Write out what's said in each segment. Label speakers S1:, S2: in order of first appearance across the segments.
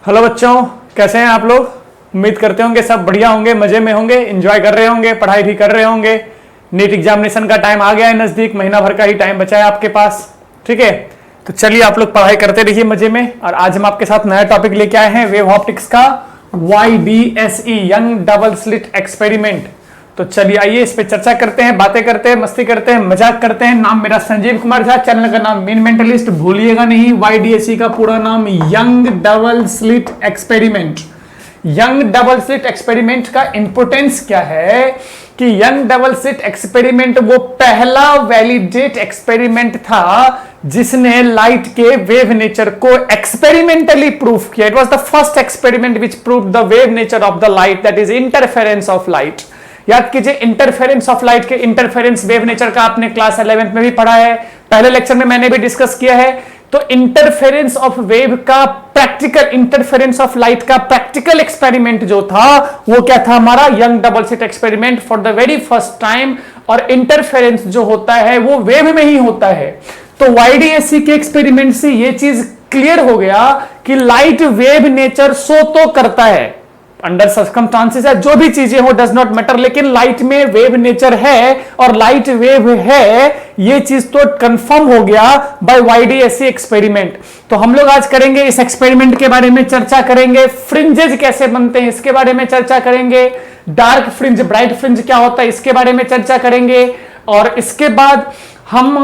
S1: Hello बच्चों, कैसे हैं आप लोग। उम्मीद करते होंगे सब बढ़िया होंगे, मजे में होंगे, एंजॉय कर रहे होंगे, पढ़ाई भी कर रहे होंगे। नीट एग्जामिनेशन का टाइम आ गया है नजदीक, महीना भर का ही टाइम बचा है आपके पास। ठीक है, तो चलिए आप लोग पढ़ाई करते रहिए मजे में। और आज हम आपके साथ नया टॉपिक लेके आए हैं वेव ऑप्टिक्स का YDSE young double slit experiment. तो चलिए आइए इस पे चर्चा करते हैं, बातें करते हैं, मस्ती करते हैं, मजाक करते हैं। नाम मेरा संजीव कुमार झा, चैनल का नाम मीन मेंटलिस्ट, भूलिएगा नहीं। YDSE का पूरा नाम young double slit experiment. Young double slit experiment का इंपोर्टेंस क्या है कि यंग डबल स्लिट एक्सपेरिमेंट वो पहला वैलिडेट एक्सपेरिमेंट था जिसने लाइट के वेव नेचर को एक्सपेरिमेंटली प्रूफ किया। It was the first experiment which proved the wave nature of the light, that is interference of light. याद कीजिए, इंटरफेरेंस ऑफ लाइट के इंटरफेरेंस वेव नेचर का आपने क्लास 11th में भी पढ़ा है, पहले लेक्चर में मैंने भी डिस्कस किया है। तो इंटरफेरेंस ऑफ वेव का प्रैक्टिकल, इंटरफेरेंस ऑफ लाइट का प्रैक्टिकल एक्सपेरिमेंट जो था वो क्या था, हमारा young double slit experiment for the very first time. और इंटरफेरेंस जो होता है वो वेव में ही होता है। तो YDSE के एक्सपेरिमेंट से ये चीज क्लियर हो गया कि लाइट वेव नेचर सो तो करता है अंडर सर्कमस्टांसेस है, जो भी चीजें हो डज नॉट मैटर, लेकिन लाइट में वेव नेचर है और लाइट वेव है, ये चीज तो कंफर्म हो गया बाय YDSE एक्सपेरिमेंट। तो हम लोग आज करेंगे इस एक्सपेरिमेंट के बारे में चर्चा करेंगे। फ्रिंजेस कैसे बनते हैं इसके बारे में चर्चा करेंगे। डार्क फ्रिंज, ब्राइट फ्रिंज क्या होता है इसके बारे में चर्चा करेंगे। और इसके बाद हम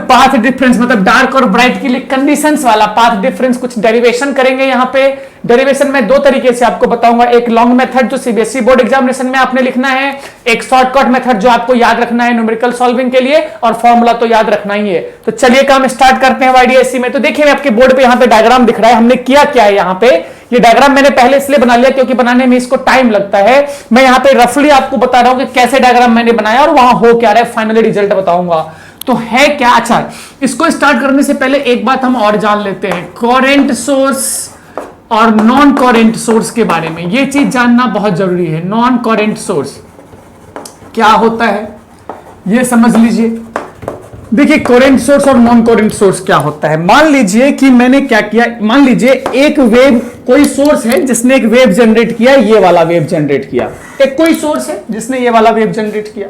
S1: पाथ डिफरेंस, मतलब डार्क और ब्राइट के लिए कंडीशंस वाला पाथ डिफरेंस, कुछ डेरिवेशन करेंगे। यहाँ पे डेरिवेशन में दो तरीके से आपको बताऊंगा, एक लॉन्ग मेथड जो CBSE बोर्ड एग्जामिनेशन में आपने लिखना है, एक शॉर्टकट मेथड जो आपको याद रखना है न्यूमेरिकल सॉल्विंग के लिए, और फॉर्मूला तो याद रखना ही है। तो चलिए काम स्टार्ट करते हैं YDSE में। तो देखिए आपके बोर्ड पे यहाँ पे डायग्राम दिख रहा है, हमने किया क्या है यहाँ पे। ये डायग्राम मैंने पहले इसलिए बना लिया क्योंकि बनाने में इसको टाइम लगता है। मैं यहाँ पे रफली आपको बता रहा हूं कि कैसे डायग्राम मैंने बनाया और वहां हो क्या रहा है, फाइनली रिजल्ट बताऊंगा। तो है क्या, अच्छा इसको स्टार्ट करने से पहले एक बात हम और जान लेते हैं, कोरेंट सोर्स और नॉन कोरेंट सोर्स के बारे में। ये चीज जानना बहुत जरूरी है। नॉन कोरेंट सोर्स क्या होता है ये समझ लीजिए। देखिए कोरेंट सोर्स और नॉन कोरेंट सोर्स क्या होता है। मान लीजिए कि मैंने क्या किया, मान लीजिए एक वेव, कोई सोर्स है जिसने एक वेव जनरेट किया, ये वाला वेव जनरेट किया। एक कोई सोर्स है जिसने ये वाला वेव जनरेट किया,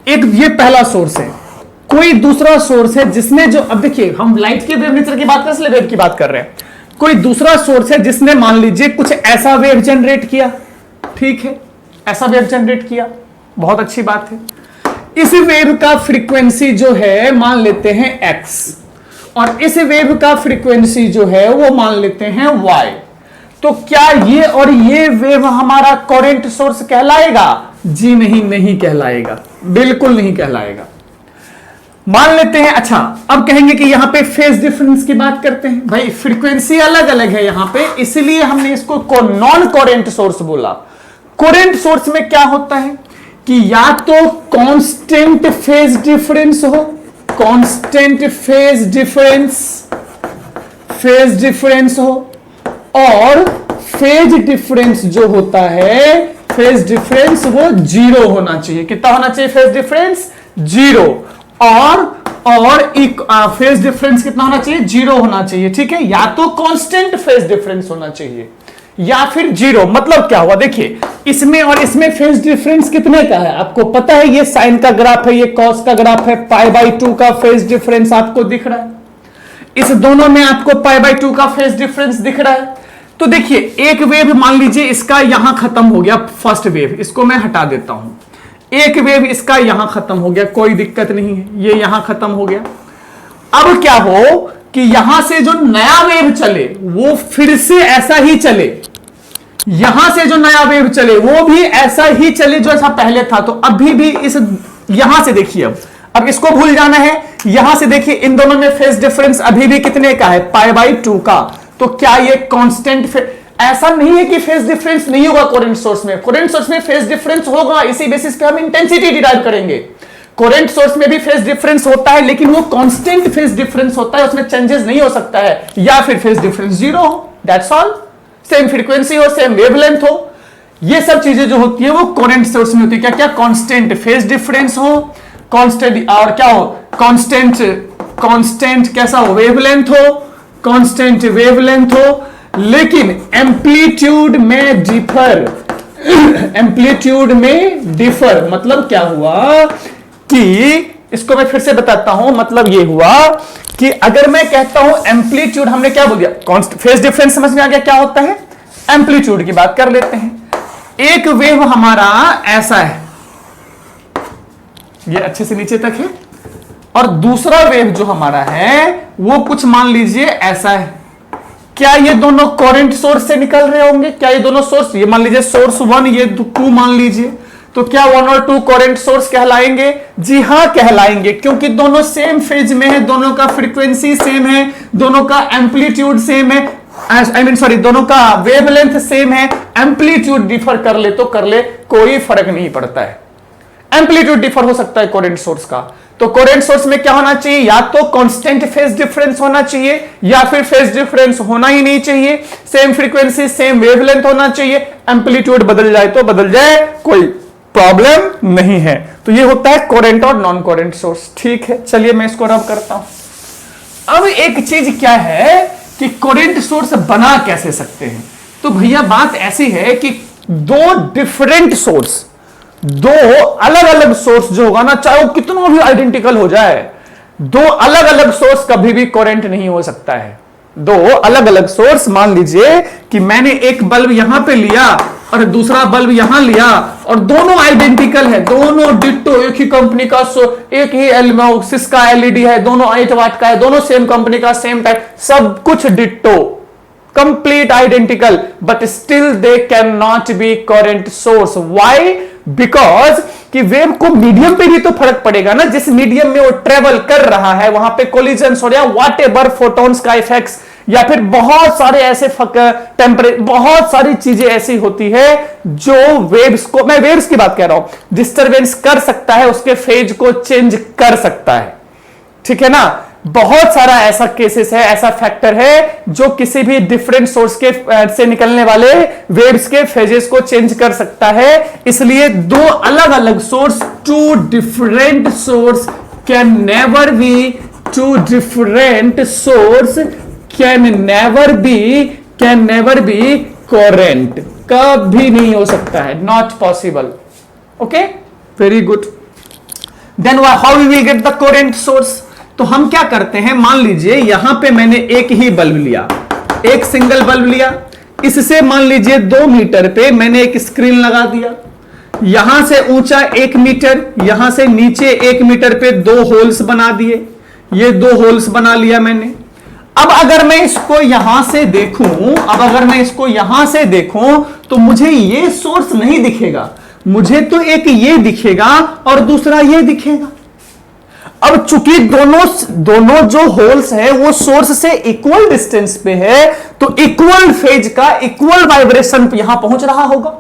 S1: एक ये पहला सोर्स है। कोई दूसरा सोर्स है जिसने जो, अब देखिए हम लाइट के वेव नेचर की बात कर, इसलिए वेव की बात कर रहे हैं। कोई दूसरा सोर्स है जिसने मान लीजिए कुछ ऐसा वेव जनरेट किया, ठीक है, ऐसा वेव जनरेट किया, बहुत अच्छी बात है। इस वेव का फ्रीक्वेंसी जो है मान लेते हैं x, और इस वेव का फ्रीक्वेंसी जो है वो मान लेते हैं y। तो क्या ये और ये वेव हमारा कोरेंट सोर्स कहलाएगा? जी नहीं, नहीं कहलाएगा, बिल्कुल नहीं कहलाएगा। मान लेते हैं, अच्छा अब कहेंगे कि यहां पे फेज डिफरेंस की बात करते हैं। भाई फ्रीक्वेंसी अलग अलग है यहां पे, इसलिए हमने इसको नॉन कोरेंट सोर्स बोला। कोरेंट सोर्स में क्या होता है कि या तो कांस्टेंट फेज डिफरेंस हो, कांस्टेंट फेज डिफरेंस हो, और फेज डिफरेंस जो होता है, फेज डिफरेंस वो जीरो होना चाहिए। कितना होना चाहिए फेज डिफरेंस? जीरो। और फेज डिफरेंस कितना होना चाहिए? जीरो होना चाहिए, ठीक है। या तो कांस्टेंट फेज डिफरेंस होना चाहिए या फिर जीरो। मतलब क्या हुआ, देखिए इसमें और इसमें फेज डिफरेंस कितने का है आपको पता है। ये साइन का ग्राफ है, ये कॉस का ग्राफ है, π/2 का फेज डिफरेंस आपको दिख रहा है। इस दोनों में आपको π/2 का फेज डिफरेंस दिख रहा है। तो देखिए एक वेव मान लीजिए इसका यहां खत्म हो गया, फर्स्ट वेव, इसको मैं हटा देता हूं। एक वेव इसका यहां खत्म हो गया, कोई दिक्कत नहीं है, ये यहां खत्म हो गया। अब क्या हो कि यहां से जो नया वेव चले वो फिर से ऐसा ही चले, यहां से जो नया वेव चले वो भी ऐसा ही चले जो ऐसा पहले था। तो अभी भी इस यहां से देखिए, अब इसको भूल जाना है। यहां से देखिए इन दोनों में फेज डिफरेंस अभी भी कितने का है? π/2 का। तो क्या ये कांस्टेंट? ऐसा नहीं है कि फेज डिफरेंस नहीं होगा कोरेंट सोर्स में, कोरेंट सोर्स में फेज डिफरेंस होगा। इसी बेसिस पे हम इंटेंसिटी डिराइव करेंगे। कोरेंट सोर्स में भी फेज डिफरेंस होता है, लेकिन वो कांस्टेंट फेज डिफरेंस होता है, उसमें चेंजेस नहीं हो सकता है। या फिर फेज डिफरेंस जीरो हो, दैट्स ऑल। सेम फ्रीक्वेंसी हो, सेम वेवलेंथ हो, ये सब चीजें जो होती है वो कोरेंट सोर्स में होती है। क्या क्या? कांस्टेंट फेज डिफरेंस हो, कांस्टेंट, और क्या हो, कांस्टेंट कैसा हो? वेवलेंथ हो, कांस्टेंट वेवलेंथ हो, लेकिन एम्पलीट्यूड में डिफर, एम्पलीट्यूड में डिफर मतलब क्या हुआ कि इसको मैं फिर से बताता हूं, मतलब ये हुआ कि अगर मैं कहता हूं एम्पलीट्यूड, हमने क्या बोल दिया, फेज डिफरेंस समझ में आ गया क्या होता है, एम्पलीट्यूड की बात कर लेते हैं। एक वेव हमारा ऐसा है, ये अच्छे से नीचे तक है, और दूसरा वेव जो हमारा है वो कुछ मान लीजिए ऐसा है। क्या ये दोनों करंट सोर्स से निकल रहे होंगे? क्या ये दोनों सोर्स, ये मान लीजिए सोर्स 1, ये 2 मान लीजिए, तो क्या 1 और 2 करंट सोर्स कहलाएंगे? जी हां कहलाएंगे, क्योंकि दोनों सेम फेज में है, दोनों का फ्रीक्वेंसी सेम है, दोनों का एम्पलीट्यूड सेम है, दोनों का वेवलेंथ सेम है। एम्पलीट्यूड डिफर कर ले तो कर ले, कोई फर्क नहीं पड़ता है। एम्पलीट्यूड डिफर हो सकता है करंट सोर्स का, तो करंट सोर्स में क्या होना चाहिए, या तो कांस्टेंट फेज डिफरेंस होना चाहिए या फिर फेज डिफरेंस होना ही नहीं चाहिए, सेम फ्रीक्वेंसी सेम वेवलेंथ होना चाहिए। एम्पलीट्यूड बदल जाए तो बदल जाए, कोई प्रॉब्लम नहीं है। तो ये होता है करंट और नॉन करंट सोर्स। ठीक है, चलिए मैं इसको रब करता हूं। अब एक चीज क्या है कि करंट सोर्स बना कैसे सकते हैं, तो भैया बात ऐसी है कि दो डिफरेंट सोर्स, दो अलग अलग सोर्स जो होगा ना, चाहे वो कितना भी आइडेंटिकल हो जाए, दो अलग अलग सोर्स कभी भी करंट नहीं हो सकता है। दो अलग अलग सोर्स, मान लीजिए कि मैंने एक बल्ब यहां पे लिया और दूसरा बल्ब यहां लिया, और दोनों आइडेंटिकल है, दोनों डिट्टो, एक ही कंपनी का, एक ही सिस्का एलईडी है, दोनों 8 वाट का है, दोनों सेम कंपनी का, सेम टाइप, सब कुछ ditto, complete identical, but still they can not be current source. Why? Because कि वेव को मीडियम पे भी तो फर्क पड़ेगा ना, जिस मीडियम में वो ट्रेवल कर रहा है वहां पे कोलिजन हो रहा है, व्हाट एवर फोटॉन्स का इफेक्ट्स, या फिर बहुत सारे ऐसे बहुत सारी चीजें ऐसी होती है जो वेव्स को, मैं वेव्स की बात कह रहा हूं, डिस्टरबेंस कर सकता है, उसके फेज को चेंज कर सकता है। ठीक है ना, बहुत सारा ऐसा केसेस है, ऐसा फैक्टर है जो किसी भी डिफरेंट सोर्स के से निकलने वाले वेव्स के फेजेस को चेंज कर सकता है। इसलिए दो अलग अलग source, two different source can never be, two different source can never be correct, कभी नहीं हो सकता है, not possible. Okay, very good. Then how we will get the correct source? तो हम क्या करते हैं, मान लीजिए यहां पे मैंने एक ही बल्ब लिया, एक सिंगल बल्ब लिया, इससे मान लीजिए 2 मीटर पे मैंने एक स्क्रीन लगा दिया, यहां से ऊंचा 1 मीटर, यहां से नीचे 1 मीटर पे 2 होल्स बना दिए, ये 2 होल्स बना लिया मैंने। अब अगर मैं इसको यहां से देखूं, तो मुझे ये सोर्स नहीं दिखेगा, मुझे तो एक ये दिखेगा और दूसरा ये दिखेगा। अब चूंकि दोनों जो होल्स है वो सोर्स से इक्वल डिस्टेंस पे है, तो इक्वल फेज का इक्वल वाइब्रेशन यहां पहुंच रहा होगा।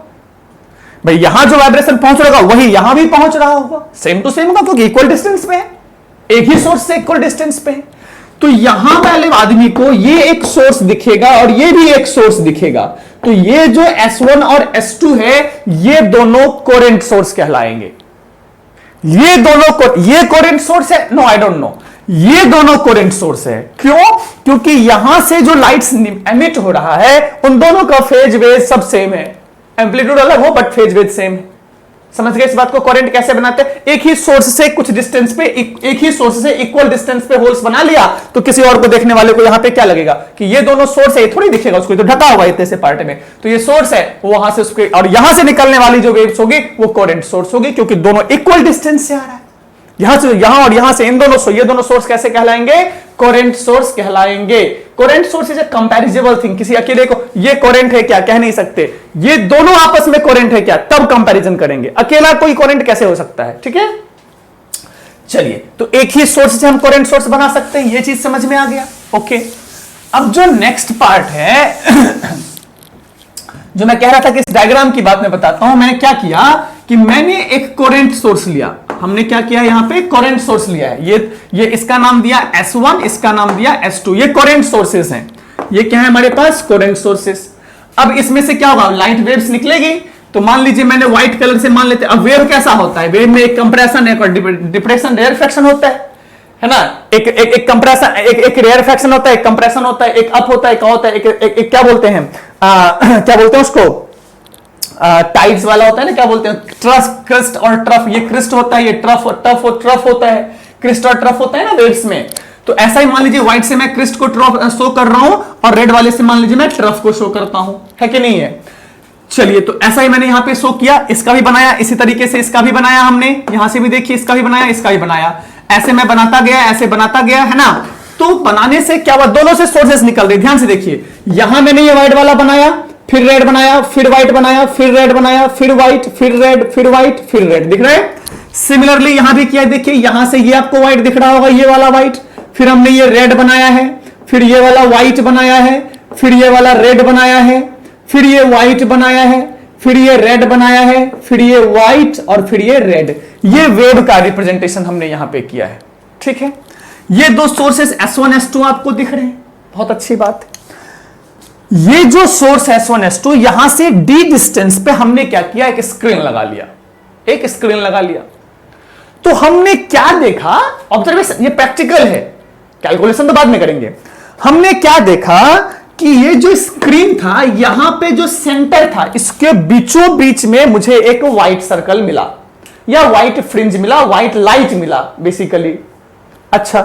S1: भाई यहां जो वाइब्रेशन पहुंच रहा होगा वही यहां भी पहुंच रहा होगा, सेम टू सेम होगा, क्योंकि इक्वल डिस्टेंस पे है, एक ही सोर्स से इक्वल डिस्टेंस पे है। तो यहां वाले आदमी को ये एक सोर्स दिखेगा और ये भी एक सोर्स दिखेगा, तो ये जो S1 और S2 है ये दोनों कोरेंट सोर्स कहलाएंगे। ये कोरेंट सोर्स है? नो, आई डोंट नो, ये दोनों कोरेंट सोर्स है। क्यों? क्योंकि यहां से जो लाइट्स एमिट हो रहा है उन दोनों का फेज वेज सब सेम है, एम्पलीट्यूड अलग हो बट फेज वेज सेम है। समझ गए इस बात को? करंट कैसे बनाते हैं? एक ही सोर्स से कुछ डिस्टेंस पे, एक ही सोर्स से इक्वल डिस्टेंस पे होल्स बना लिया, तो किसी और को देखने वाले को यहां पे क्या लगेगा कि ये दोनों सोर्स है, ये थोड़ी दिखेगा उसको, तो ढका हुआ है इतने से पार्ट में, तो ये सोर्स है, वो वहां से उसके, और यहां से निकलने वाली जो वेव्स होगी वो करंट सोर्स होगी, क्योंकि दोनों इक्वल डिस्टेंस से आ रहा है, यहां से यहां और यहां से, इन दोनों ये दोनों सोर्स कैसे कहलाएंगे? करंट सोर्स कहलाएंगे। Current source is a comparable thing, किसी अकेले को ये करंट है क्या कह नहीं सकते, ये दोनों आपस में करंट है क्या तब कंपैरिजन करेंगे, अकेला कोई करंट कैसे हो सकता है? ठीक है, चलिए, तो एक ही सोर्स से हम करंट सोर्स बना सकते हैं, ये चीज समझ में आ गया। ओके, अब जो नेक्स्ट पार्ट है जो मैं कह रहा था कि इस डायग्राम की बात मैं बताता हूं, मैंने क्या किया कि मैंने एक करंट सोर्स लिया, हमने क्या किया यहां पे करंट सोर्स लिया है, ये इसका नाम दिया S1, इसका नाम दिया S2, ये करंट सोर्सेस हैं, ये क्या है हमारे पास? Current sources. अब इसमें से क्या होगा? लाइट वेव्स निकलेगी, तो मान लीजिए मैंने व्हाइट कलर से मान लेते, अब वेव कैसा होता है? वेव में एक कंप्रेशन, एक डिप्रेशन, रेयरफेक्शन होता है ना, एक एक एक कंप्रेशन, एक रेयरफैक्शन होता है, एक कंप्रेशन होता है, एक अप होता है, क्या होता है, एक क्या बोलते हैं, क्या बोलते हैं उसको, टाइड्स वाला होता है ना, क्या बोलते हैं, क्रिस्ट और ट्रफ, ये क्रिस्ट होता है, ये ट्रफ होता है, क्रिस्ट और ट्रफ होता है ना वेव्स में। तो ऐसा ही मान लीजिए व्हाइट से मैं क्रिस्ट को शो कर रहा हूं और रेड वाले से मान लीजिए मैं ट्रफ को शो करता हूं, है कि नहीं है। चलिए, तो ऐसा ही मैंने यहां पे शो किया, इसका भी बनाया, इसी तरीके से इसका भी बनाया हमने, यहां से भी देखिए इसका भी बनाया, इसका भी बनाया, ऐसे मैं बनाता गया, ऐसे बनाता गया, है ना। तो बनाने से क्या हुआ, दोनों से सोर्सेस निकल रहे, ध्यान से देखिए, यहां मैंने ये व्हाइट वाला बनाया, फिर रेड बनाया, फिर व्हाइट बनाया, फिर रेड बनाया, फिर व्हाइट, फिर रेड, फिर व्हाइट, फिर रेड, दिख रहा है। सिमिलरली यहां भी किया, देखिए यहां से ये आपको व्हाइट दिख रहा होगा, ये वाला व्हाइट, फिर हमने ये रेड बनाया है, फिर ये वाला व्हाइट बनाया है, फिर ये वाला रेड बनाया है, फिर ये व्हाइट बनाया है, फिर ये रेड बनाया है, फिर ये व्हाइट और फिर ये रेड। ये वेव का रिप्रेजेंटेशन हमने यहां पे किया है, ठीक है। ये दो सोर्सेस S1 S2 आपको दिख रहे हैं, बहुत अच्छी बात। ये जो सोर्स S1 S2, यहां से d डिस्टेंस पे हमने क्या किया, एक स्क्रीन लगा लिया, एक स्क्रीन लगा लिया। तो हमने क्या देखा, ऑब्जर्वेशन, ये प्रैक्टिकल है, कैलकुलेशन तो बाद में करेंगे। हमने क्या देखा कि ये जो स्क्रीन था, यहां पे जो सेंटर था, इसके बीचों बीच में मुझे एक व्हाइट सर्कल मिला या व्हाइट फ्रिंज मिला, व्हाइट लाइट मिला बेसिकली। अच्छा,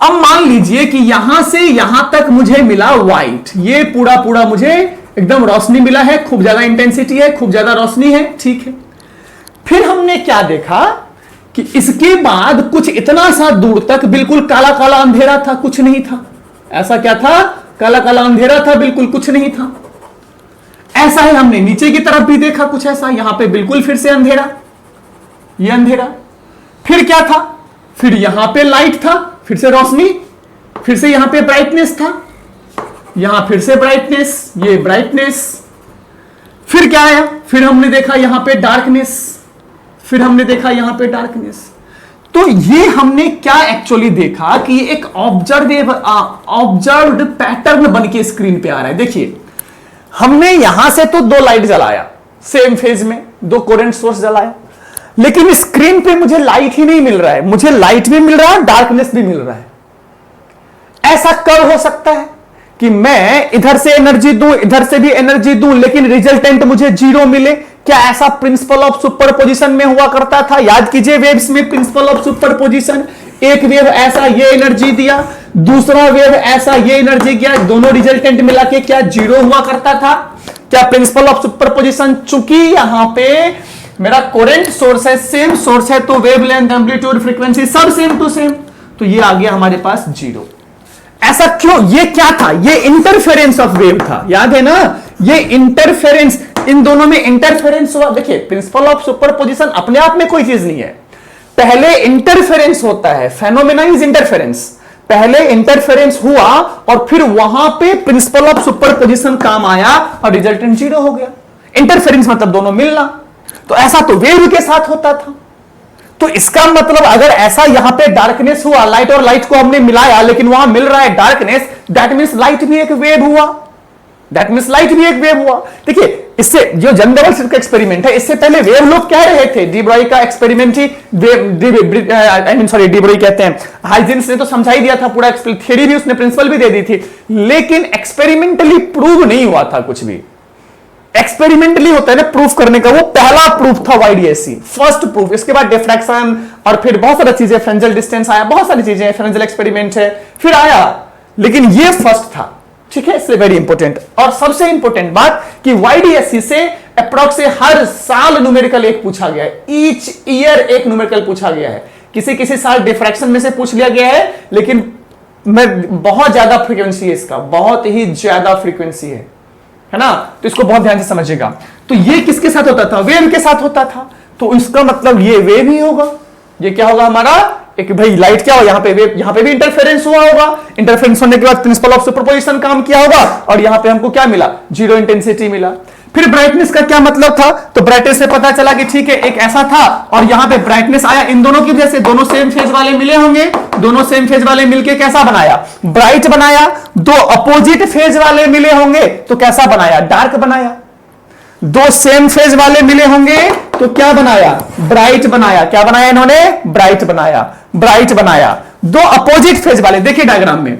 S1: अब मान लीजिए कि यहां से यहां तक मुझे मिला व्हाइट, ये पूरा पूरा मुझे एकदम रोशनी मिला है, खूब ज्यादा इंटेंसिटी है, खूब ज्यादा रोशनी है, ठीक है। फिर हमने क्या देखा कि इसके बाद कुछ इतना सा दूर तक बिल्कुल काला काला अंधेरा था, कुछ नहीं था। ऐसा क्या था, काला काला अंधेरा था, बिल्कुल कुछ नहीं था। ऐसा ही हमने नीचे की तरफ भी देखा, कुछ ऐसा, यहां पे बिल्कुल फिर से अंधेरा, ये अंधेरा। फिर क्या था, फिर यहां पे लाइट था, फिर से रोशनी, फिर से यहां पे ब्राइटनेस था, यहां फिर से ब्राइटनेस, ये ब्राइटनेस। फिर क्या आया, फिर हमने देखा यहां पे डार्कनेस, फिर हमने देखा यहां पे डार्कनेस। तो ये हमने क्या एक्चुअली देखा कि एक ऑब्जर्व्ड पैटर्न बन के स्क्रीन पे आ रहा है। देखिए, हमने यहां से तो दो लाइट जलाया, सेम फेज में दो कोरेंट सोर्स जलाया, लेकिन स्क्रीन पे मुझे लाइट ही नहीं मिल रहा है, मुझे लाइट भी मिल रहा है, डार्कनेस भी मिल रहा है। ऐसा कब हो सकता है कि मैं इधर से एनर्जी दूं, इधर से भी एनर्जी दूं, लेकिन रिजल्टेंट मुझे जीरो मिले? क्या ऐसा प्रिंसिपल ऑफ सुपरपोजिशन में हुआ करता था? याद कीजिए, वेव्स में प्रिंसिपल ऑफ सुपरपोजिशन, एक वेव ऐसा ये एनर्जी दिया, दूसरा वेव ऐसा ये एनर्जी दिया, दोनों रिजल्टेंट मिला के क्या जीरो हुआ करता था? क्या प्रिंसिपल ऑफ सुपरपोजिशन, चूंकि यहां पे मेरा कोरेंट सोर्स है, सेम सोर्स है, तो वेवलेंथ, एम्पलीट्यूड, फ्रीक्वेंसी सब सेम टू सेम, तो ये आ गया हमारे पास जीरो। ऐसा क्यों? ये क्या था? ये इंटरफेरेंस ऑफ वेव था, याद है ना? ये इंटरफेरेंस, इन दोनों में इंटरफेरेंस हुआ। देखिए, प्रिंसिपल ऑफ सुपरपोजिशन अपने आप में कोई चीज नहीं है, पहले इंटरफेरेंस होता है, फेनोमेना इज इंटरफेरेंस। पहले इंटरफेरेंस हुआ और फिर वहां पे प्रिंसिपल ऑफ सुपरपोजिशन काम आया और रिजल्टेंट जीरो हो गया। इंटरफेरेंस मतलब दोनों मिलना। तो ऐसा तो वेव के साथ होता था। तो इसका मतलब अगर ऐसा यहां पे डार्कनेस हुआ, लाइट और लाइट को हमने मिलाया, लेकिन वहां मिल रहा है डार्कनेस, दैट मींस लाइट भी एक वेव हुआ, दैट मींस लाइट भी एक वेव हुआ। देखिए, इससे जो जन का एक्सपेरिमेंट है, इससे पहले वेव लोग कह रहे थे, डी ब्रॉय का एक्सपेरिमेंट ही डी ब्रॉय कहते हैं, हाइजेंस ने तो समझा ही दिया था पूरा, थ्योरी भी उसने, प्रिंसिपल भी दे दी थी, लेकिन एक्सपेरिमेंटली प्रूव नहीं हुआ था कुछ भी। एक्सपेरिमेंटली होता है ना प्रूफ करने का, वो पहला प्रूफ था YDSC, फर्स्ट प्रूफ। इसके बाद डिफ्रैक्शन और फिर बहुत सारी चीजें, फ्रेंजल डिस्टेंस आया, बहुत सारी चीजें, फ्रेंजल एक्सपेरिमेंट है, फिर आया, लेकिन ये फर्स्ट था, ठीक है। इसलिए वेरी इंपॉर्टेंट। और सबसे इंपॉर्टेंट बात कि YDSC से अप्रॉक्स हर साल न्यूमेरिकल एक पूछा गया है, ईच ईयर एक न्यूमेरिकल पूछा गया है। किसी किसी साल डिफ्रैक्शन में से पूछ लिया गया है, लेकिन मैं बहुत ज्यादा फ्रीक्वेंसी है इसका, बहुत ही ज्यादा फ्रीक्वेंसी है ना। तो इसको बहुत ध्यान से समझिएगा। तो ये किसके साथ होता था? वेव के साथ होता था। तो इसका मतलब ये वेव ही होगा। ये क्या होगा हमारा? एक भाई लाइट क्या हो, यहां पे वेव, यहां पे भी इंटरफेरेंस हुआ होगा, इंटरफेरेंस होने के बाद प्रिंसिपल ऑफ सुपरपोजिशन काम किया होगा, और यहां पे हमको क्या मिला? जीरो इंटेंसिटी मिला। फिर ब्राइटनेस का क्या मतलब था? तो ब्राइटनेस से पता चला कि ठीक है, एक ऐसा था और यहां पे ब्राइटनेस आया, इन दोनों की वजह से दोनों सेम फेज वाले मिले होंगे, दोनों सेम फेज वाले मिलके कैसा बनाया? ब्राइट बनाया। दो अपोजिट फेज वाले मिले होंगे तो कैसा बनाया? डार्क बनाया। दो सेम फेज वाले मिले होंगे तो क्या बनाया, ब्राइट बनाया। क्या बनाया इन्होंने, ब्राइट बनाया, ब्राइट बनाया। दो अपोजिट फेज वाले, देखिए डायग्राम में,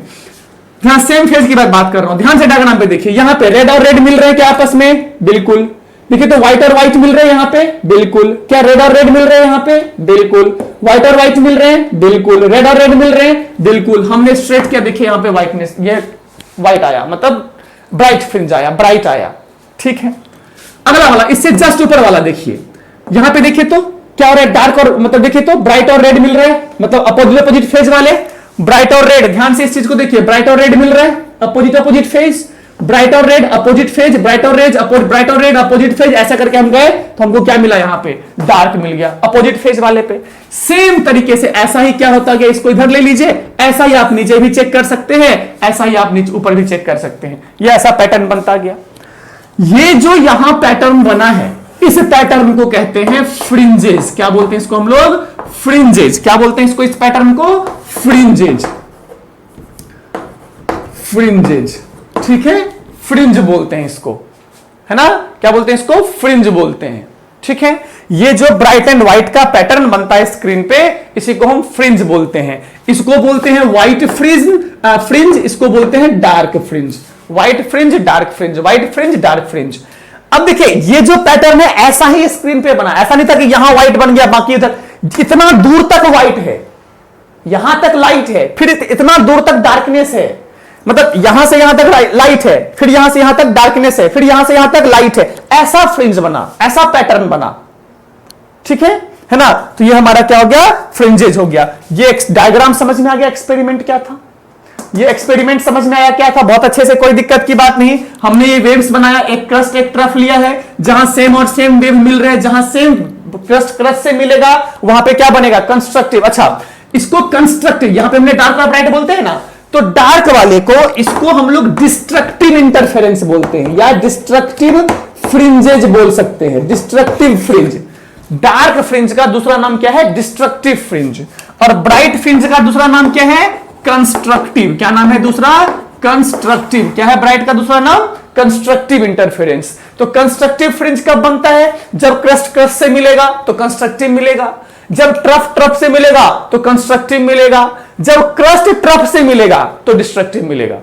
S1: यहां सेम फेज की बात कर रहा हूं, ध्यान से डायग्राम पे देखिए। यहां पे रेड और रेड मिल रहे हैं क्या आपस में, बिल्कुल। देखिए तो व्हाइट और व्हाइट मिल रहे हैं यहां पे, बिल्कुल। क्या रेड और रेड मिल रहे हैं यहां पे, बिल्कुल। व्हाइट और व्हाइट मिल रहे हैं, बिल्कुल। रेड और रेड मिल रहे हैं, बिल्कुल। हमने स्ट्रेट किया, देखिए यहां पे व्हाइटनेस, ये व्हाइट आया, मतलब ब्राइट फ्रिंज आया, ब्राइट आया, ठीक है। अगला वाला, इससे जस्ट ऊपर वाला देखिए, यहां पे देखिए तो क्या हो रहा है, डार्क और मतलब देखिए तो ब्राइट और रेड मिल रहे हैं, मतलब अपोजिट फेज वाले, ब्राइट और रेड। ध्यान से इस चीज को देखिए, ब्राइट और रेड मिल रहा है, अपोजिट फेज, ब्राइट और रेड अपोजिट फेज, ब्राइट और रेड अपोजिट फेज, ऐसा करके हम गए तो हमको क्या मिला, यहां पे डार्क मिल गया अपोजिट फेज वाले पे। सेम तरीके से ऐसा ही क्या होता गया, इसको इधर ले लीजिए, ऐसा ही आप नीचे भी चेक कर सकते हैं, ऐसा ही आप नीचे ऊपर भी चेक कर सकते हैं, ये ऐसा पैटर्न बनता गया। ये जो यहां पैटर्न बना है, इस पैटर्न को कहते हैं फ्रिंजेस। क्या बोलते हैं इसको हम लोग, फ्रिंजेस। क्या बोलते हैं इसको, इस पैटर्न को फ्रिंजेज, फ्रिंजेज, ठीक है, फ्रिंज बोलते हैं इसको, है ना। क्या बोलते हैं इसको, फ्रिंज बोलते हैं, ठीक है। ये जो ब्राइट एंड व्हाइट का पैटर्न बनता है स्क्रीन पे, इसी को हम फ्रिंज बोलते हैं। इसको बोलते हैं व्हाइट फ्रिंज, इसको बोलते हैं dark fringe. White fringe, dark fringe, white fringe, dark fringe. अब देखिए ये जो पैटर्न है ऐसा ही स्क्रीन पे बना, ऐसा नहीं था कि यहां व्हाइट बन गया बाकी इधर, इतना दूर तक व्हाइट है, यहां तक लाइट है, फिर इतना दूर तक डार्कनेस है, मतलब यहां से यहां तक लाइट है, फिर यहां से यहां तक डार्कनेस है, फिर यहां से यहां तक लाइट है, ऐसा फ्रिंज बना, ऐसा पैटर्न बना, ठीक है ना। तो ये हमारा क्या हो गया, फ्रिंजेज हो गया। ये डायग्राम समझ में आ गया, एक्सपेरिमेंट क्या था, ये एक्सपेरिमेंट समझ में आया क्या था, बहुत अच्छे से, कोई दिक्कत की बात नहीं। हमने ये वेव्स बनाया, एक क्रस्ट एक ट्रफ लिया है, जहां सेम और सेम वेव मिल रहे हैं, जहां सेम क्रस्ट से मिलेगा वहां पे क्या बनेगा, कंस्ट्रक्टिव। अच्छा, इसको कंस्ट्रक्टिव, यहां पे हमने डार्क और ब्राइट बोलते हैं ना, तो डार्क वाले को, इसको हम लोग डिस्ट्रक्टिव इंटरफेरेंस बोलते हैं, या डिस्ट्रक्टिव फ्रिंजेज बोल सकते हैं, डिस्ट्रक्टिव फ्रिंज। डार्क फ्रिंज का दूसरा नाम क्या है, डिस्ट्रक्टिव फ्रिंज, और ब्राइट फ्रिंज का दूसरा नाम क्या है, कंस्ट्रक्टिव। क्या नाम है दूसरा, कंस्ट्रक्टिव। क्या है ब्राइट का दूसरा नाम, कंस्ट्रक्टिव इंटरफेरेंस। तो कंस्ट्रक्टिव फ्रिंज कब बनता है, जब क्रस्ट से मिलेगा तो कंस्ट्रक्टिव मिलेगा, जब ट्रफ से मिलेगा तो कंस्ट्रक्टिव मिलेगा, जब क्रस्ट ट्रफ से मिलेगा तो डिस्ट्रक्टिव मिलेगा।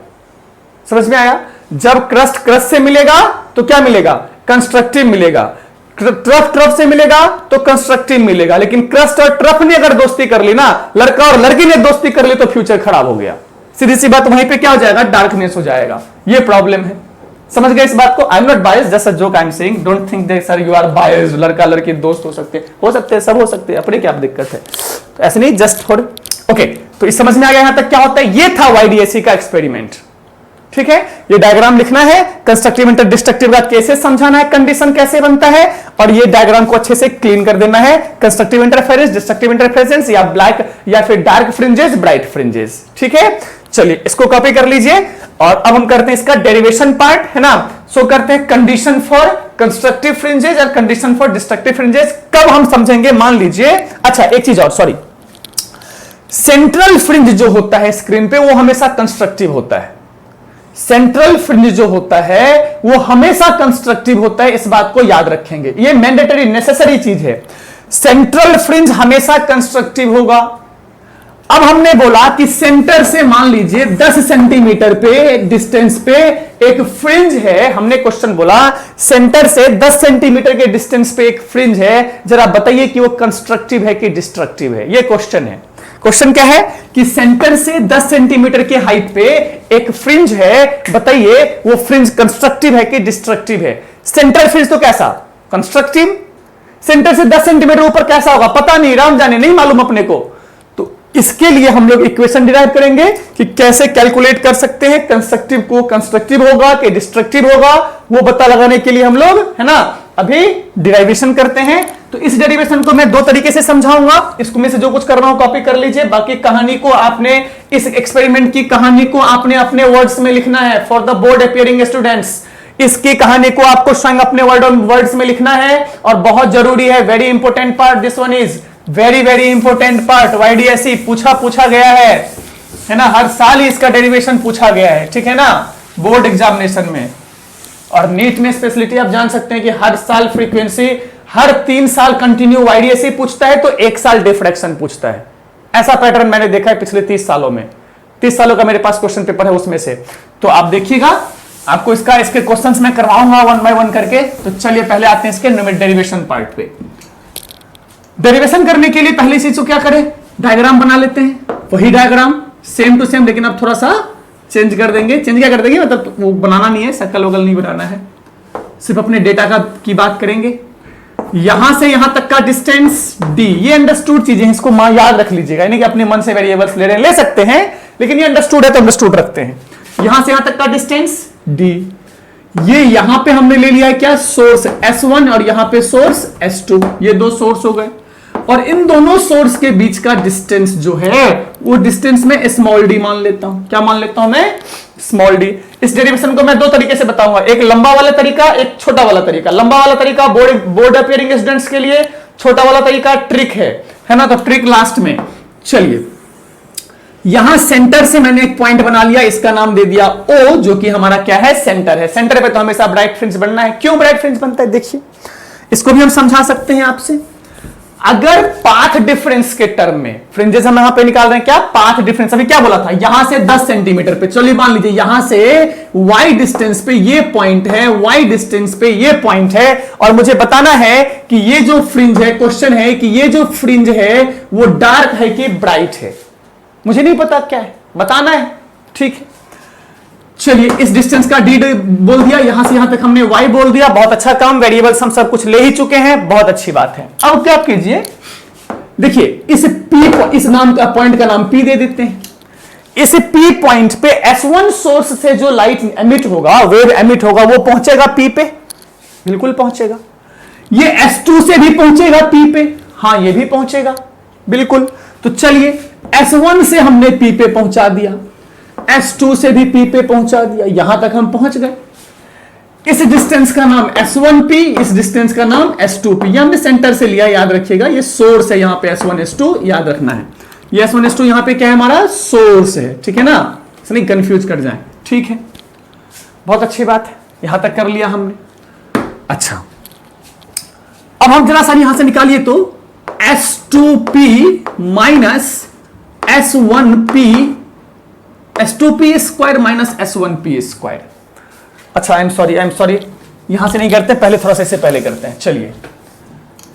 S1: समझ में आया, जब क्रस्ट से मिलेगा तो क्या मिलेगा, कंस्ट्रक्टिव मिलेगा, ट्रफ से मिलेगा तो कंस्ट्रक्टिव मिलेगा। लेकिन क्रस्ट और ट्रफ ने अगर दोस्ती कर ली ना, लड़का और लड़की ने दोस्ती कर ली, तो फ्यूचर खराब हो गया, सीधी सी बात। वहीं पे क्या हो जाएगा, डार्कनेस हो जाएगा। ये प्रॉब्लम है, समझ गए इस बात को। I am not bias, just a joke I am saying, don't think that sir you are bias. लड़का लड़की दोस्त हो सकते हैं, सब हो सकते हैं, अपने क्या दिक्कत है, तो ऐसे नहीं, जस्ट थोड़े ओके। तो इस समझ में आ गया यहां तक क्या होता है, ये था YDSE का एक्सपेरिमेंट, ठीक है। ये डायग्राम लिखना है, कंस्ट्रक्टिव इंटर डिस्ट्रक्टिव का केसेस समझाना है, कंडीशन कैसे बनता है, और ये डायग्राम को अच्छे से क्लीन कर देना है। कंस्ट्रक्टिव इंटरफेरेंस, डिस्ट्रक्टिव इंटरफेरेंस, या ब्लैक या फिर डार्क फ्रिंजेस, ब्राइट फ्रिंजेस, ठीक है। चलिए इसको कॉपी कर लीजिए, और अब हम करते हैं इसका डेरिवेशन पार्ट, है ना। सो करते हैं कंडीशन फॉर कंस्ट्रक्टिव फ्रिंजेस और कंडीशन फॉर डिस्ट्रक्टिव फ्रिंजेस। कब हम समझेंगे, मान लीजिए, अच्छा एक चीज और, सॉरी, सेंट्रल फ्रिंज जो होता है स्क्रीन पे वो हमेशा कंस्ट्रक्टिव होता है। सेंट्रल फ्रिंज जो होता है वो हमेशा कंस्ट्रक्टिव होता है, इस बात को याद रखेंगे, ये मैंडेटरी नेसेसरी चीज है। सेंट्रल फ्रिंज हमेशा कंस्ट्रक्टिव होगा। अब हमने बोला कि सेंटर से मान लीजिए 10 सेंटीमीटर पे डिस्टेंस पे एक फ्रिंज है। हमने क्वेश्चन बोला सेंटर से 10 सेंटीमीटर के डिस्टेंस पे एक फ्रिंज है, जरा बताइए कि वो कंस्ट्रक्टिव है कि डिस्ट्रक्टिव है। ये क्वेश्चन है। क्वेश्चन क्या है कि सेंटर से 10 सेंटीमीटर के हाइट पे एक फ्रिंज है, बताइए वो फ्रिंज कंस्ट्रक्टिव है कि डिस्ट्रक्टिव है। सेंटर फ्रिंज तो कैसा, कंस्ट्रक्टिव। सेंटर से 10 सेंटीमीटर ऊपर कैसा होगा, पता नहीं, राम जाने, नहीं मालूम अपने को। तो इसके लिए हम लोग इक्वेशन डिराइव करेंगे कि कैसे कैलकुलेट कर सकते हैं कंस्ट्रक्टिव को, कंस्ट्रक्टिव होगा कि डिस्ट्रक्टिव होगा, वो पता लगाने के लिए हम लोग, है ना, अभी डिराइवेशन करते हैं। तो इस डेरिवेशन को मैं दो तरीके से समझाऊंगा, इसको में से जो कुछ कर रहा हूं कॉपी कर लीजिए, बाकी कहानी को आपने, इस एक्सपेरिमेंट की कहानी को आपने अपने वर्ड्स में लिखना है for the board appearing students. इसकी कहानी को आपको स्वयं अपने वर्ड्स में लिखना है, और बहुत जरूरी है, very important part, this one is very very important part. YDSE पूछा गया है ना, हर साल ही इसका डेरिवेशन पूछा गया है, ठीक है ना, बोर्ड एग्जामिनेशन में। और नीट में स्पेशलिटी आप जान सकते हैं कि हर साल फ्रीक्वेंसी, हर 3 साल कंटिन्यू वाईडीएसई पूछता है, तो 1 साल डिफ्रैक्शन पूछता है। ऐसा पैटर्न मैंने देखा है पिछले 30 सालों में। 30 सालों का मेरे पास क्वेश्चन पेपर है उसमें से। तो आप देखिएगा, आपको इसके क्वेश्चंस मैं करवाऊंगा 1 बाय 1 करके। तो चलिए पहले आते हैं इसके डेरिवेशन पार्ट पे। डेरिवेशन करने के लिए पहली चीज को क्या करें, डायग्राम बना लेते हैं। वही डायग्राम सेम टू सेम, लेकिन अब थोड़ा सा चेंज कर देंगे। चेंज क्या कर देंगे, मतलब वो बनाना नहीं है, शकल वगल नहीं बनाना है, सिर्फ अपने डेटा की बात करेंगे। यहां से यहां तक का डिस्टेंस d, ये अंडरस्टूड चीजें, इसको याद रख लीजिएगा, यानी कि अपने मन से वेरिएबल्स ले सकते हैं, लेकिन ये अंडरस्टूड है तो अंडरस्टूड रखते हैं। यहां से यहां तक का डिस्टेंस d, ये यहां पे हमने ले लिया है क्या, सोर्स S1 और यहां पे सोर्स S2, ये 2 सोर्स हो गए। और इन दोनों सोर्स के बीच का डिस्टेंस जो है वो डिस्टेंस में स्मॉल डी मान लेता हूं। क्या मान लेता हूं मैं, स्मॉल डी। इस डेरिवेशन को मैं 2 तरीके से बताऊंगा, एक लंबा वाला तरीका, एक छोटा वाला तरीका। लंबा वाला तरीका बोर्ड अपियरिंग स्टूडेंट्स के लिए, छोटा वाला तरीका ट्रिक है ना, तो ट्रिक लास्ट में। चलिए, यहां सेंटर से मैंने एक पॉइंट बना लिया, इसका नाम दे दिया O, जो कि हमारा क्या है, सेंटर है। सेंटर पे तो हमेशा ब्राइट फ्रिंज बनना है। क्यों ब्राइट फ्रिंज बनता है, देखिए इसको भी हम समझा सकते हैं आपसे। अगर पाथ डिफरेंस के टर्म में, फ्रिंजेस हम यहां पे निकाल रहे हैं, क्या पाथ डिफरेंस, अभी क्या बोला था, यहां से 10 सेंटीमीटर पे, चलिए मान लीजिए यहां से y डिस्टेंस पे ये पॉइंट है, y डिस्टेंस पे ये पॉइंट है, और मुझे बताना है कि ये जो फ्रिंज है, क्वेश्चन है कि ये जो फ्रिंज है वो डार्क है कि ब्राइट है। मुझे नहीं पता क्या है, बताना है, ठीक है। चलिए, इस डिस्टेंस का d बोल दिया, यहां से यहां तक हमने y बोल दिया, बहुत अच्छा काम, वेरिएबल्स हम सब कुछ ले ही चुके हैं, बहुत अच्छी बात है। अब क्या कीजिए, देखिए इस नाम का पॉइंट का नाम P दे देते हैं। इस P पॉइंट पे S1 सोर्स से जो लाइट एमिट होगा, वेव एमिट होगा, वो पहुंचेगा P पे, बिल्कुल पहुंचेगा। ये S2 से भी पहुंचेगा P पे, हां ये भी पहुंचेगा, बिल्कुल। तो चलिए, S1 से हमने P पे पहुंचा दिया, S2 से भी P पे पहुंचा दिया, यहां तक हम पहुंच गए। इस डिस्टेंस का नाम S1P, इस डिस्टेंस का नाम S2P, ये हमने सेंटर से लिया, याद रखिएगा। ये सोर्स है यहां पे S1 S2, याद रखना है। ये S1 S2 यहां पे क्या है, हमारा सोर्स है, ठीक है ना, इसलिए कंफ्यूज कर जाए, ठीक है, बहुत अच्छी बात है, यहां तक कर लिया हमने। अच्छा, अब हम जरा सा यहां से निकालिए तो S2P minus S1P, S2P square minus S1P square. अच्छा, आई एम सॉरी, यहां से नहीं करते, पहले थोड़ा सा इससे पहले करते हैं। चलिए,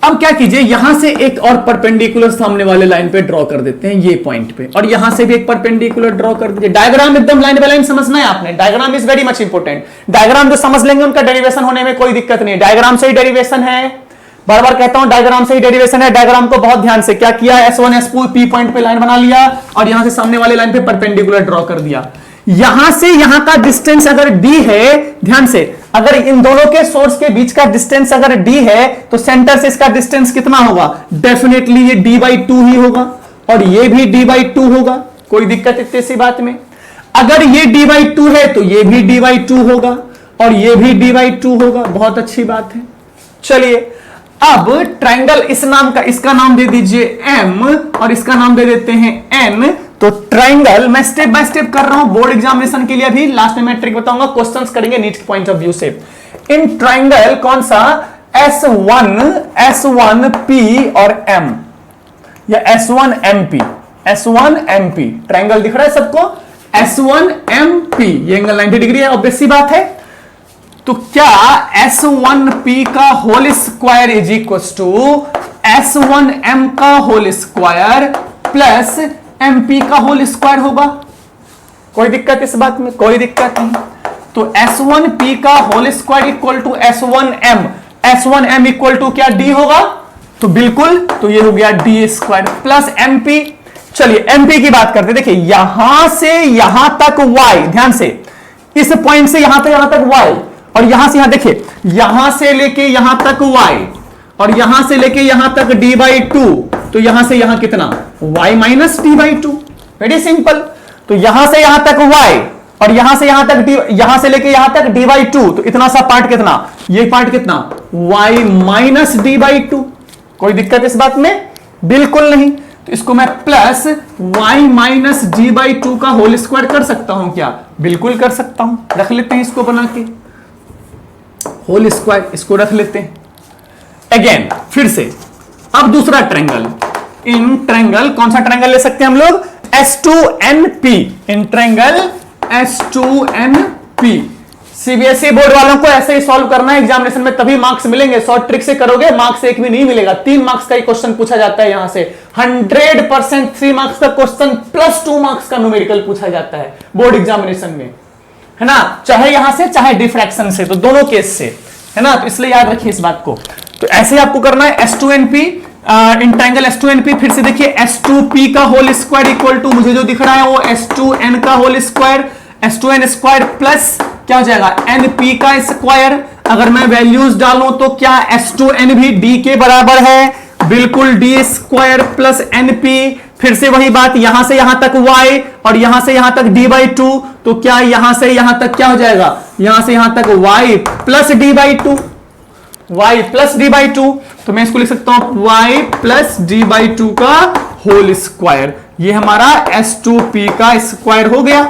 S1: अब क्या कीजिए, यहां से एक और परपेंडिकुलर सामने वाले लाइन पे ड्रॉ कर देते हैं, ये पॉइंट पे, और यहां से भी एक परपेंडिकुलर ड्रॉ कर दीजिए। डायग्राम एकदम लाइन बाय लाइन समझना है आपने, diagram is very much important. Diagram जो समझ लेंगे उनका डेरिवेशन होने में कोई दिक्कत नहीं है, डायग्राम से ही डेरिवेशन है, बार बार कहता हूं, डायग्राम से ही डेरिवेशन है। डायग्राम को बहुत ध्यान से, क्या किया, S1 S2P पॉइंट पे लाइन बना लिया, और यहां से सामने वाले लाइन पे परपेंडिकुलर ड्रॉ कर दिया। यहां से यहां का डिस्टेंस अगर d है, ध्यान से, अगर इन दोनों के सोर्स के बीच का डिस्टेंस अगर d है, तो सेंटर से इसका डिस्टेंस कितना होगा, डेफिनेटली ये d/2 ही होगा, और ये भी d/2 होगा। कोई दिक्कत इतनी सी बात में? अगर ये d/2 है तो ये भी d/2 होगा, और ये भी d/2 होगा, बहुत अच्छी बात है। चलिए, अब ट्रायंगल, इस नाम का, इसका नाम दे दीजिए m, और इसका नाम दे देते हैं n। तो ट्रायंगल, मैं स्टेप बाय स्टेप कर रहा हूं बोर्ड एग्जामिनेशन के लिए, अभी लास्ट में मैं ट्रिक बताऊंगा, क्वेश्चंस करेंगे नीट के पॉइंट ऑफ व्यू से। इन ट्रायंगल कौन सा, S1P और M, या S1MP, S1MP, ट्रायंगल दिख रहा है सबको, S1MP, ये एंगल 90 डिग्री है, ऑब्वियस सी बात है। तो क्या S1P का whole square is equal to S1M का होल स्क्वायर प्लस MP का होल स्क्वायर होगा? कोई दिक्कत इस बात में? कोई दिक्कत नहीं। तो S1P का whole square equal to S1M, S1M equal to क्या, D होगा, तो बिल्कुल, तो ये हो गया D स्क्वायर प्लस MP। चलिए, MP की बात करते हैं। देखिए, यहां से यहां तक Y, ध्यान से, इस पॉइंट से यहां तक Y, और यहां से यहां, देखिए यहां से लेके यहां तक y, और यहां से लेके यहां तक d/2, तो यहां से यहां कितना, y minus d/2, very simple. तो यहां से यहां तक y, और यहां से यहां तक d, यहां से लेके यहां तक d/2, तो इतना सा पार्ट कितना, ये पार्ट कितना, y माइनस d/2। कोई दिक्कत इस बात में? बिल्कुल नहीं। तो इसको मैं प्लस y माइनस d/2 का होल स्क्वायर कर सकता हूं क्या? बिल्कुल कर सकता हूं। रख लेते हैं इसको बना के, होल स्क्वायर, इसको रख लेते हैं। अगेन फिर से, अब दूसरा ट्रायंगल, इन ट्रायंगल कौन सा ट्रायंगल ले सकते हैं हम लोग, S2NP, in triangle S2NP। CBSE board वालों को ऐसे ही सॉल्व करना है एग्जामिनेशन में, तभी मार्क्स मिलेंगे। शॉर्ट ट्रिक से करोगे मार्क्स एक भी नहीं मिलेगा। 3 मार्क्स का ही क्वेश्चन पूछा जाता है यहां से, 100% 3 मार्क्स का क्वेश्चन प्लस 2 मार्क्स का न्यूमेरिकल पूछा जाता है बोर्ड एग्जामिनेशन में, है ना, चाहे यहां से चाहे डिफ्रैक्शन से, तो दोनों केस से, है ना। तो इसलिए याद रखिए इस बात को। तो ऐसे ही आपको करना है S2NP, इन ट्रायंगल S2NP। फिर से देखिए S2P का होल स्क्वायर इक्वल टू, मुझे जो दिख रहा है वो S2N का whole square, S2N square plus क्या हो जाएगा NP का स्क्वायर। अगर मैं वैल्यूज डालूं तो क्या S2N भी D के बराबर है, बिल्कुल D स्क्वायर प्लस NP। फिर से वही बात, यहां से यहां तक y और यहां से यहां तक d/2, तो क्या यहां से यहां तक क्या हो जाएगा, यहां से यहां तक y plus d/2, y plus d/2। तो मैं इसको लिख सकता हूं y प्लस d/2 का होल स्क्वायर। ये हमारा S2P का स्क्वायर हो गया।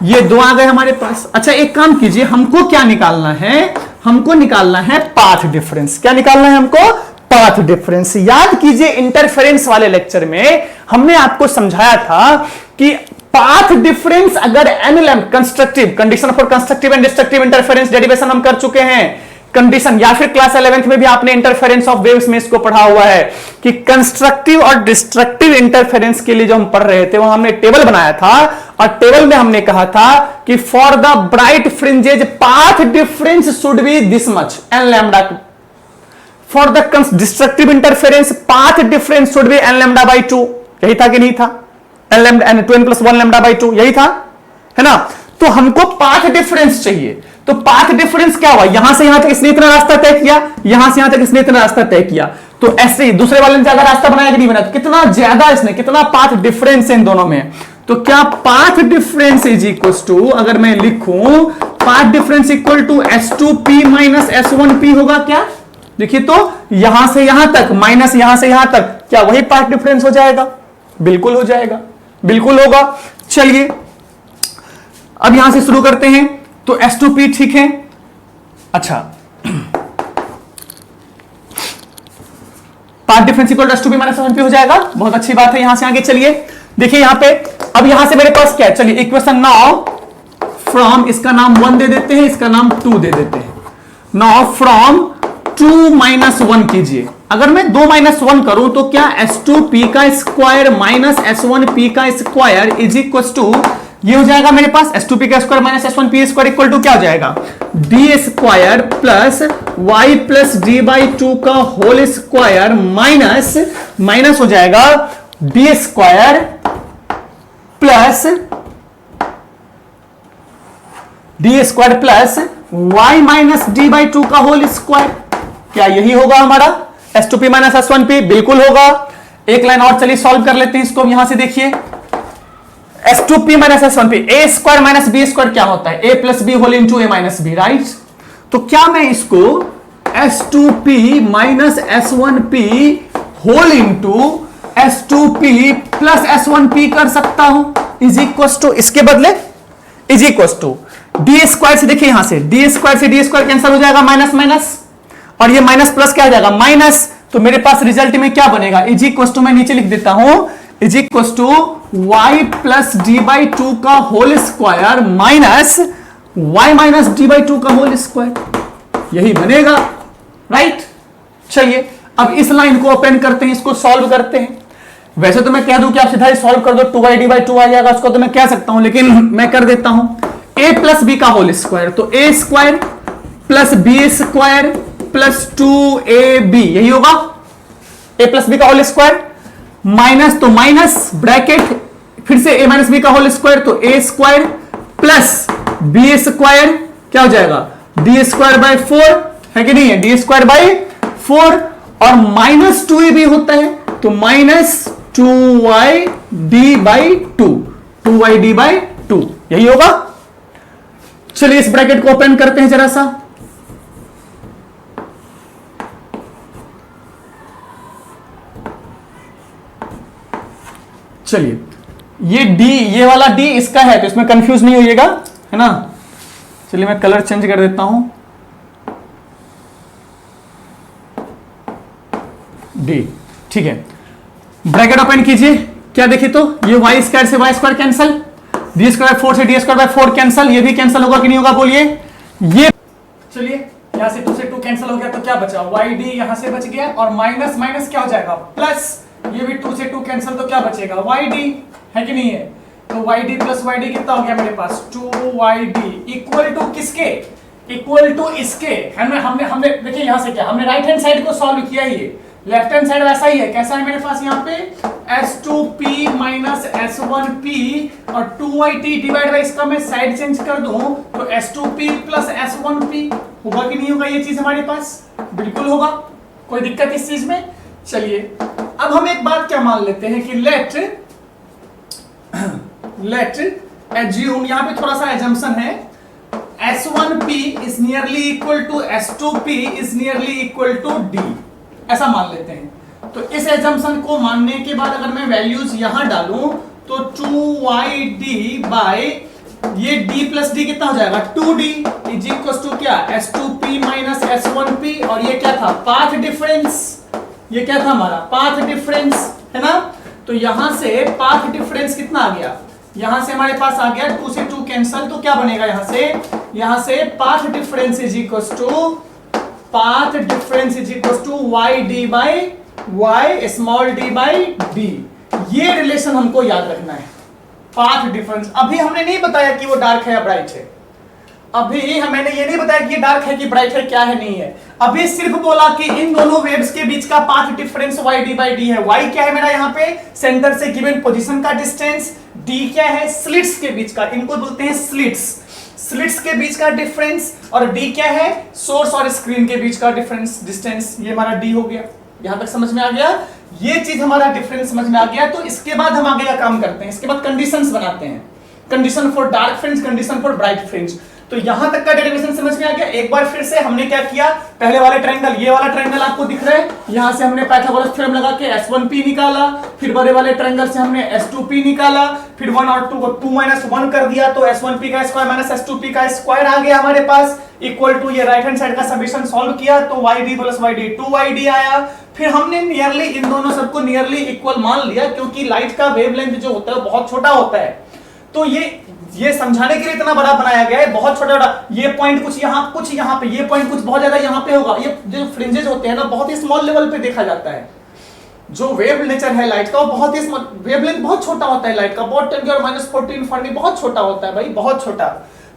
S1: ये दो आ गए हमारे पास। अच्छा एक काम कीजिए, हमको क्या निकालना है, हमको निकालना है पाथ डिफरेंस। क्या निकालना है हमको, पाथ डिफरेंस। याद कीजिए इंटरफेरेंस वाले लेक्चर में हमने आपको समझाया था कि पाथ डिफरेंस अगर NLM constructive, condition for constructive and destructive interference derivation हम कर चुके हैं कंडीशन, या फिर क्लास 11th में भी आपने इंटरफेरेंस ऑफ वेव्स में इसको पढ़ा हुआ है कि कंस्ट्रक्टिव और डिस्ट्रक्टिव इंटरफेरेंस के लिए जो हम पढ़ रहे थे वो हमने टेबल बनाया था, और टेबल में हमने कहा था कि for the bright fringes path difference should be this much n lambda, for the destructive interference path difference should be n lambda by 2। यही था कि नहीं था, n lambda n 2n + 1 lambda by 2, यही था, है ना। तो हमको पाथ डिफरेंस चाहिए। तो पाथ डिफरेंस क्या हुआ, यहां से यहां तक इसने इतना रास्ता तय किया, यहां से यहां तक इसने इतना रास्ता तय किया, तो ऐसे ही दूसरे वाले ने ज्यादा रास्ता बनाया कि नहीं बनाया, तो कितना ज्यादा इसने, कितना पाथ डिफरेंस है इन दोनों में। तो क्या path difference is equal to, अगर मैं लिखूं path difference equal to S2P minus S1P होगा क्या, देखिए तो यहां से यहां तक माइनस यहां से यहां तक, क्या वही पाथ डिफरेंस हो जाएगा, बिल्कुल हो जाएगा, बिल्कुल होगा। चलिए अब यहां से शुरू करते हैं। तो S2P ठीक है। अच्छा path difference equal to S2P minus S1P हो जाएगा, बहुत अच्छी बात है। यहां से आगे चलिए, देखिए यहां पे अब यहां से मेरे पास क्या है, चलिए इक्वेशन नाउ फ्रॉम, इसका नाम 1 दे देते हैं, इसका नाम 2 दे देते हैं। नाउ फ्रॉम 2 माइनस 1 कीजिए। अगर मैं 2 माइनस 1 करूं तो क्या S2P का स्क्वायर माइनस S1P का स्क्वायर इज इक्वल टू, ये हो जाएगा मेरे पास S2P का square minus S1P square equal to क्या हो जाएगा, D square plus y plus d/2 का होल स्क्वायर माइनस माइनस हो जाएगा D square plus D square plus y minus d/2 का होल स्क्वायर। क्या यही होगा हमारा S2P माइनस S1P, बिल्कुल होगा। एक लाइन और चलिए सॉल्व कर लेते हैं इसको। यहां से देखिए S2P minus S1P, a square minus b square क्या होता है, a plus b whole into a minus b, right. तो क्या मैं इसको S2P minus S1P whole into S2P plus S1P कर सकता हूं, इज इक्वल टू, इसके बदले is equal to D square से, देखिए यहां से डी स्क्वायर से डी स्क्वायर कैंसिल हो जाएगा, माइनस माइनस, और ये माइनस प्लस क्या हो जाएगा माइनस। तो मेरे पास रिजल्ट में क्या बनेगा, इज इक्वल टू, मैं नीचे लिख देता हूं, is equal to y plus d/2 का whole square minus y minus d/2 का होल स्क्वायर, यही बनेगा, राइट। चलिए अब इस लाइन को ओपन करते हैं, इसको सॉल्व करते हैं। वैसे तो मैं कह दूं कि आप सीधा ही सॉल्व कर दो, 2y d/2 आ जाएगा, उसको तो मैं कह सकता हूं, लेकिन मैं कर देता हूं a प्लस बी का होल स्क्वायर, तो a square plus b square plus 2ab, यही होगा a प्लस बी का होल स्क्वायर, माइनस तो माइनस ब्रैकेट, फिर से a माइनस बी का होल स्क्वायर, तो a square plus b square क्या हो जाएगा, डी स्क्वायर बाई 4 है कि नहीं है, डी स्क्वायर बाई 4, और माइनस 2ab होता है, तो minus 2y d by 2, 2y d by 2, यही होगा। चलिए इस ब्रैकेट को ओपन करते हैं जरा सा, चलिए ये d, ये वाला d इसका है, तो इसमें कंफ्यूज नहीं होइएगा, है ना। चलिए मैं कलर चेंज कर देता हूं, डी। ठीक है, ब्रैकेट ओपन कीजिए, क्या देखिए तो ये वाई स्क्वायर से y square cancel, D square 4 से डी स्क्वायर बाय 4 कैंसल, ये भी कैंसल होगा कि नहीं होगा बोलिए। ये चलिए यहां से 2 से 2 कैंसिल हो गया तो क्या बचा, वाई डी यहां से बच गया और माइनस माइनस क्या हो जाएगा प्लस, ये भी 2 से 2 कैंसिल तो क्या बचेगा वाई डी, है कि नहीं है। तो y D plus y D कितना हो गया मेरे पास 2yd इक्वल टू किसके, इक्वल टू इसके, हमने देखिए यहां से क्या हमने राइट हैंड साइड को सॉल्व किया ही है, लेफ्ट हैंड साइड वैसा ही है, कैसा है मेरे पास यहाँ पे S2p माइनस S1p और 2yt डिवाइड बाय इसका मैं साइड चेंज कर दूं तो S2p प्लस S1p होगा कि नहीं होगा, ये चीज हमारे पास बिल्कुल होगा, कोई दिक्कत इस चीज में। चलिए अब हम एक बात क्या मान लेते हैं कि लेट एज्यूम, यहां पे थोड़ा सा एजम्पशन है, S1p is nearly equal to S2p is nearly equal to d, ऐसा मान लेते हैं। तो इस एजम्पशन को मानने के बाद अगर मैं वैल्यूज यहां डालूं तो 2yd बाय ये d प्लस d कितना हो जाएगा 2d इज इक्वल टू क्या S2p माइनस S1p, और ये क्या था पाथ डिफरेंस, ये क्या था हमारा पाथ डिफरेंस, है ना। तो यहां से पाथ डिफरेंस कितना आ गया, यहां से हमारे पास आ गया 2 से 2 कैंसिल, तो क्या बनेगा यहां से path difference is equal to path difference is equal to y D by y small d by D, ये रिलेशन हमको याद रखना है। पाथ डिफरेंस अभी हमने नहीं बताया कि वो डार्क है या ब्राइट है, अभी मैंने ये नहीं बताया कि ये डार्क है कि ब्राइट है, क्या है नहीं है, अभी सिर्फ बोला कि इन दोनों वेव्स के बीच का path difference y D by D है। वाई क्या है मेरा यहाँ पे सेंटर से गिवन पोजीशन का डिस्टेंस, डी क्या है स्लिट्स के बीच का, इनको बोलते हैं स्लिट्स के बीच का डिफरेंस, और डी क्या है सोर्स और स्क्रीन के बीच का डिफरेंस डिस्टेंस, ये हमारा डी हो गया। यहां तक समझ में आ गया, ये चीज हमारा डिफरेंस समझ में आ गया। तो इसके बाद हम आगे का काम करते हैं, इसके बाद कंडीशंस बनाते हैं, condition for dark fringe, condition for bright fringe. तो यहां तक का डेरिवेशन समझ में आ गया। एक बार फिर से हमने क्या किया, पहले वाले ट्रायंगल, ये वाला ट्रायंगल आपको दिख रहा है, यहां से हमने पाइथागोरस थ्योरम लगा के S1p निकाला, फिर बड़े वाले ट्रायंगल से हमने S2p निकाला, फिर 1 और 2 को 2 माइनस 1 कर दिया तो S1p का स्क्वायर माइनस S2p का स्क्वायर आ गया हमारे पास, इक्वल टू ये राइट हैंड साइड का समेशन सॉल्व किया तो yd प्लस yd 2yd आया। फिर हमने नियरली इन दोनों सबको नियरली इक्वल मान लिया, क्योंकि लाइट का वेवलेंथ जो होता है वो बहुत छोटा होता है, तो ये समझाने के लिए इतना बड़ा बनाया गया है, बहुत छोटा छोटा, ये पॉइंट कुछ यहाँ पे, ये पॉइंट कुछ बहुत ज्यादा यहाँ पे होगा, ये जो फ्रिंजेस होते हैं ना बहुत ही स्मॉल लेवल पे देखा जाता है। जो वेव नेचर है लाइट का वो बहुत ही वेवलेंथ बहुत छोटा होता है लाइट का, बहुत 10 और -14 फर्मी बहुत छोटा होता है भाई, बहुत छोटा।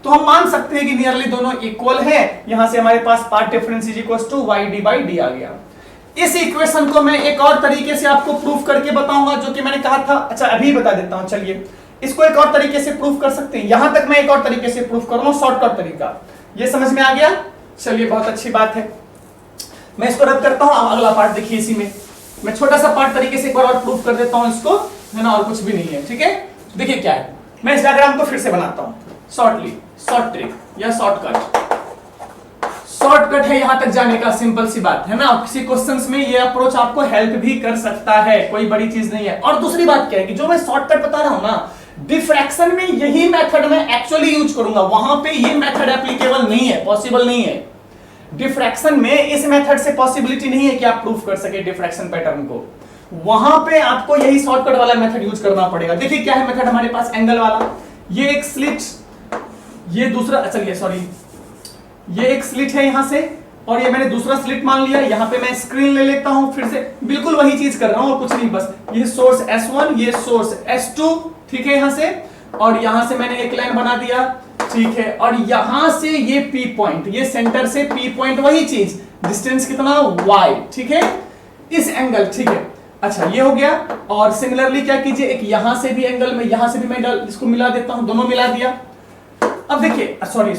S1: तो हम मान सकते हैं कि नियरली दोनों इक्वल है, यहां से हमारे पास path difference is equal to yd by D आ गया। इस इक्वेशन को मैं एक और तरीके से आपको प्रूफ करके बताऊंगा, जो कि मैंने कहा था, अच्छा अभी बता देता हूं, चलिए इसको एक और तरीके से प्रूफ कर सकते हैं। यहां तक मैं एक और तरीके से प्रूफ करूंगा, शॉर्टकट तरीका, ये समझ में आ गया। चलिए बहुत अच्छी बात है, मैं इसको रद्द करता हूं, अगला पार्ट देखिए, इसी में मैं छोटा सा पार्ट तरीके से एक बार और प्रूफ कर देता हूं इसको, है ना, और कुछ भी नहीं है, ठीक है। देखिए क्या है, मैं इस डायग्राम को फिर से बनाता हूं, शॉर्ट ट्रिक या शॉर्टकट है यहां तक जाने का, सिंपल सी बात है ना। किसी क्वेश्चंस में ये अप्रोच आपको हेल्प भी कर सकता है, कोई बड़ी चीज नहीं है। और दूसरी बात क्या है कि जो मैं शॉर्टकट बता रहा हूं ना, डिफ्रैक्शन में यही मेथड मैं एक्चुअली यूज करूंगा, वहां पे ये मेथड एप्लीकेबल नहीं है, पॉसिबल नहीं है। डिफ्रैक्शन में इस मेथड से पॉसिबिलिटी नहीं है कि आप प्रूफ कर सके डिफ्रैक्शन पैटर्न को, वहां पे आपको यही शॉर्टकट वाला मेथड यूज करना पड़ेगा। देखिए क्या है मेथड हमारे पास, एंगल वाला, ये एक स्लिट, ये दूसरा, चलिए सॉरी, ये एक स्लिट है यहां से, और ये मैंने दूसरा स्लिट मान लिया, यहां पे मैं स्क्रीन ले लेता हूं, फिर से बिल्कुल वही चीज कर रहा हूं और कुछ नहीं, बस ये सोर्स S1, ये सोर्स S2, ठीक है, यहां से, और यहां से मैंने एक लाइन बना दिया, ठीक है, और यहां से ये P पॉइंट, ये सेंटर से P पॉइंट वही चीज, डिस्टेंस कितना y, ठीक है, इस एंगल, ठीक है। अच्छा ये हो गया, और सिमिलरली क्या कीजिए, एक यहां से भी एंगल में, यहां से भी मैं इसको मिला देता हूं, दोनों मिला दिया। अब देखिए, सॉरी,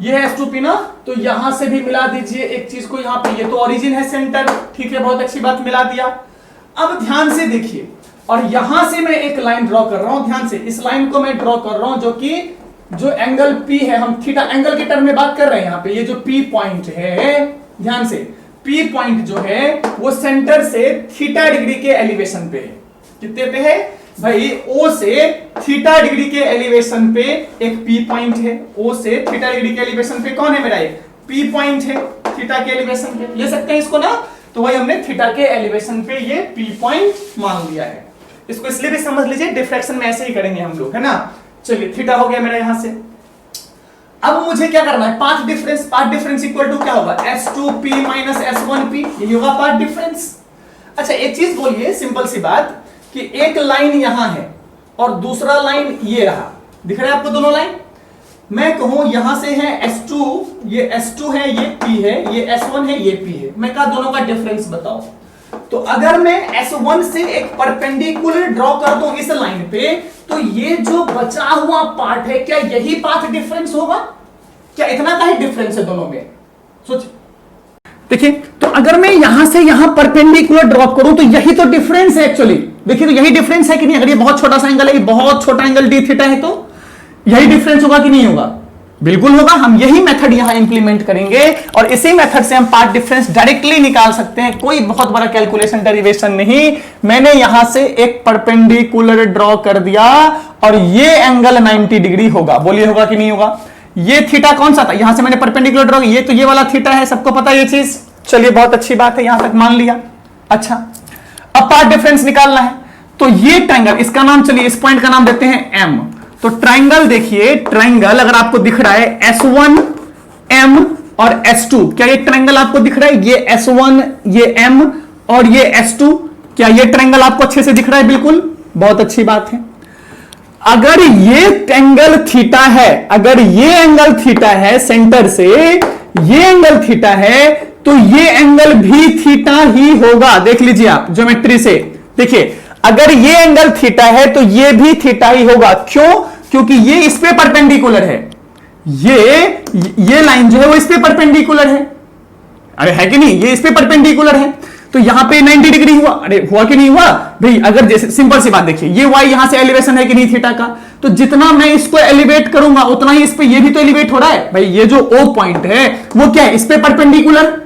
S1: ये है S2P ना, तो यहां से भी मिला दीजिए एक चीज को, यहां पे ये तो ओरिजिन है सेंटर, ठीक है, बहुत अच्छी बात, मिला दिया। अब ध्यान से देखिए, और यहां से मैं एक लाइन ड्रॉ कर रहा हूं, ध्यान से इस लाइन को मैं ड्रॉ कर रहा हूं, जो एंगल P है, हम थीटा एंगल के टर्म में बात कर रहे हैं, यहां पे ये जो P पॉइंट है, ध्यान से P पॉइंट जो है वो सेंटर से थीटा डिग्री के एलिवेशन पे है, कितने पे है भाई, O से थीटा डिग्री के एलिवेशन पे एक P पॉइंट है, O से थीटा डिग्री के एलिवेशन पे कौन है मेरा, एक P पॉइंट है,
S2: थीटा के एलिवेशन पे ले सकते हैं इसको ना, तो वही हमने थीटा के एलिवेशन पे ये P पॉइंट मान लिया है। इसको इसलिए भी समझ लीजिए, डिफ्रैक्शन में ऐसे ही करेंगे हम लोग, है ना। चलिए थीटा हो गया मेरा यहां से। अब मुझे क्या करना है, पाथ डिफरेंस इक्वल टू क्या होगा, S2P माइनस S1P, यही होगा पाथ डिफरेंस। अच्छा एक चीज बोलिए, सिंपल सी बात, कि एक लाइन यहां है और दूसरा लाइन ये रहा, दिख रहा है आपको दोनों लाइन। मैं कहूं यहां से है S2, ये S2 है, ये P है, ये S1 है, ये P है। मैं कहा दोनों का डिफरेंस बताओ। तो अगर मैं S1 से एक परपेंडिकुलर ड्रॉ कर दूं इस लाइन पे, तो ये जो बचा हुआ पार्ट है, क्या यही पाथ डिफरेंस होगा? क्या इतना का ही डिफरेंस है दोनों में? सोच देखिए, तो अगर मैं यहां से यहां परपेंडिकुलर ड्रॉप करूं तो यही तो डिफरेंस है एक्चुअली। देखिए तो यही डिफरेंस है कि नहीं? अगर ये बहुत छोटा सा एंगल है, बहुत छोटा एंगल डी थीटा है, तो यही डिफरेंस होगा कि नहीं होगा? बिल्कुल होगा। हम यही मेथड यहां इंप्लीमेंट करेंगे और इसी मेथड से हम पार्ट डिफरेंस डायरेक्टली निकाल सकते हैं। कोई बहुत बड़ा कैलकुलेशन डेरिवेशन नहीं। मैंने यहां से एक परपेंडिकुलर ड्रॉ कर दिया और ये एंगल 90 डिग्री होगा। बोलिए होगा कि नहीं होगा? ये थीटा कौन सा था? यहां से मैंने परपेंडिकुलर ड्रॉ, ये तो ये वाला थीटा है, सबको पता है ये चीज। चलिए बहुत अच्छी बात है, यहां तक मान लिया। अच्छा अब पार्ट डिफरेंस निकालना है, तो ये ट्रायंगल, इसका नाम, चलिए इस पॉइंट का नाम देते हैं M। तो ट्रायंगल देखिए, ट्रायंगल अगर आपको दिख रहा है S1 M और S2, क्या ये ट्रायंगल आपको दिख रहा है? ये S1, ये M और ये S2, क्या ये ट्रायंगल आपको अच्छे से दिख रहा है? बिल्कुल, बहुत अच्छी बात है। अगर ये एंगल थीटा है, अगर ये एंगल थीटा है सेंटर से, ये एंगल थीटा है, तो ये एंगल भी थीटा ही होगा। देख लीजिए आप ज्योमेट्री से, देखिए अगर ये एंगल थीटा है तो ये भी थीटा ही होगा। क्यों? क्योंकि ये इस पे परपेंडिकुलर है, ये लाइन जो है वो इस पे परपेंडिकुलर है। अरे है कि नहीं? ये इस पे परपेंडिकुलर है, तो यहां पे 90 डिग्री हुआ। अरे हुआ कि नहीं हुआ भाई? अगर जैसे सिंपल सी बात देखिए, ये y यहां से एलिवेशन है कि नहीं थीटा का, तो जितना मैं इसको एलिवेट करूंगा उतना ही इस पे ये भी तो एलिवेट हो रहा है भाई। ये जो O पॉइंट है वो क्या है? इस पे परपेंडिकुलर,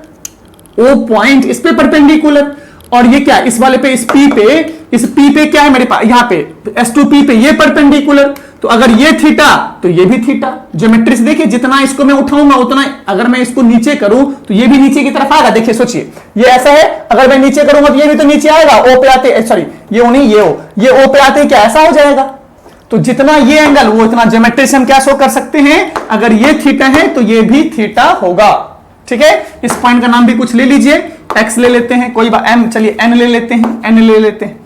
S2: O पॉइंट इस पे परपेंडिकुलर, और ये क्या इस वाले पे, इस P पे क्या है मेरे पास? यहां पे S2P पे ये परपेंडिकुलर। तो अगर ये थीटा तो ये भी थीटा। ज्योमेट्री से देखिए, जितना इसको मैं उठाऊंगा उतना, अगर मैं इसको नीचे करूं तो ये भी नीचे की तरफ आएगा। देखिए सोचिए, ये ऐसा है, अगर मैं नीचे करूंगा तो ये भी तो नीचे आएगा। O पे आते, सॉरी ये O नहीं, ये O पे आते क्या ऐसा हो जाएगा? तो जितना ये एंगल वो इतना, ज्योमेट्री से हम क्या शो कर सकते हैं? अगर ये थीटा है तो ये भी थीटा होगा। ठीक है, इस पॉइंट का नाम भी कुछ ले लीजिए, x ले लेते हैं, कोई बात, m, चलिए n ले लेते हैं, n ले लेते हैं।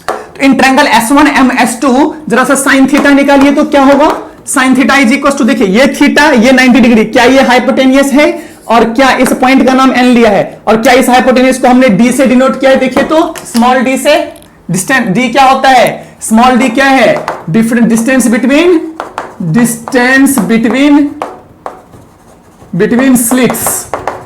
S2: तो in triangle S1 M S2 जरा सा साइन थीटा निकालिए, तो क्या होगा? Sine theta is equal to, देखिए ये थीटा, ये 90 डिग्री, क्या ये हाइपोटेनियस है? और क्या इस पॉइंट का नाम n लिया है? और क्या इस हाइपोटेनियस को हमने d से डिनोट किया है? देखिए तो स्मॉल d से, डिस्टेंस d क्या होता है? स्मॉल d क्या है? डिफरेंट डिस्टेंस बिटवीन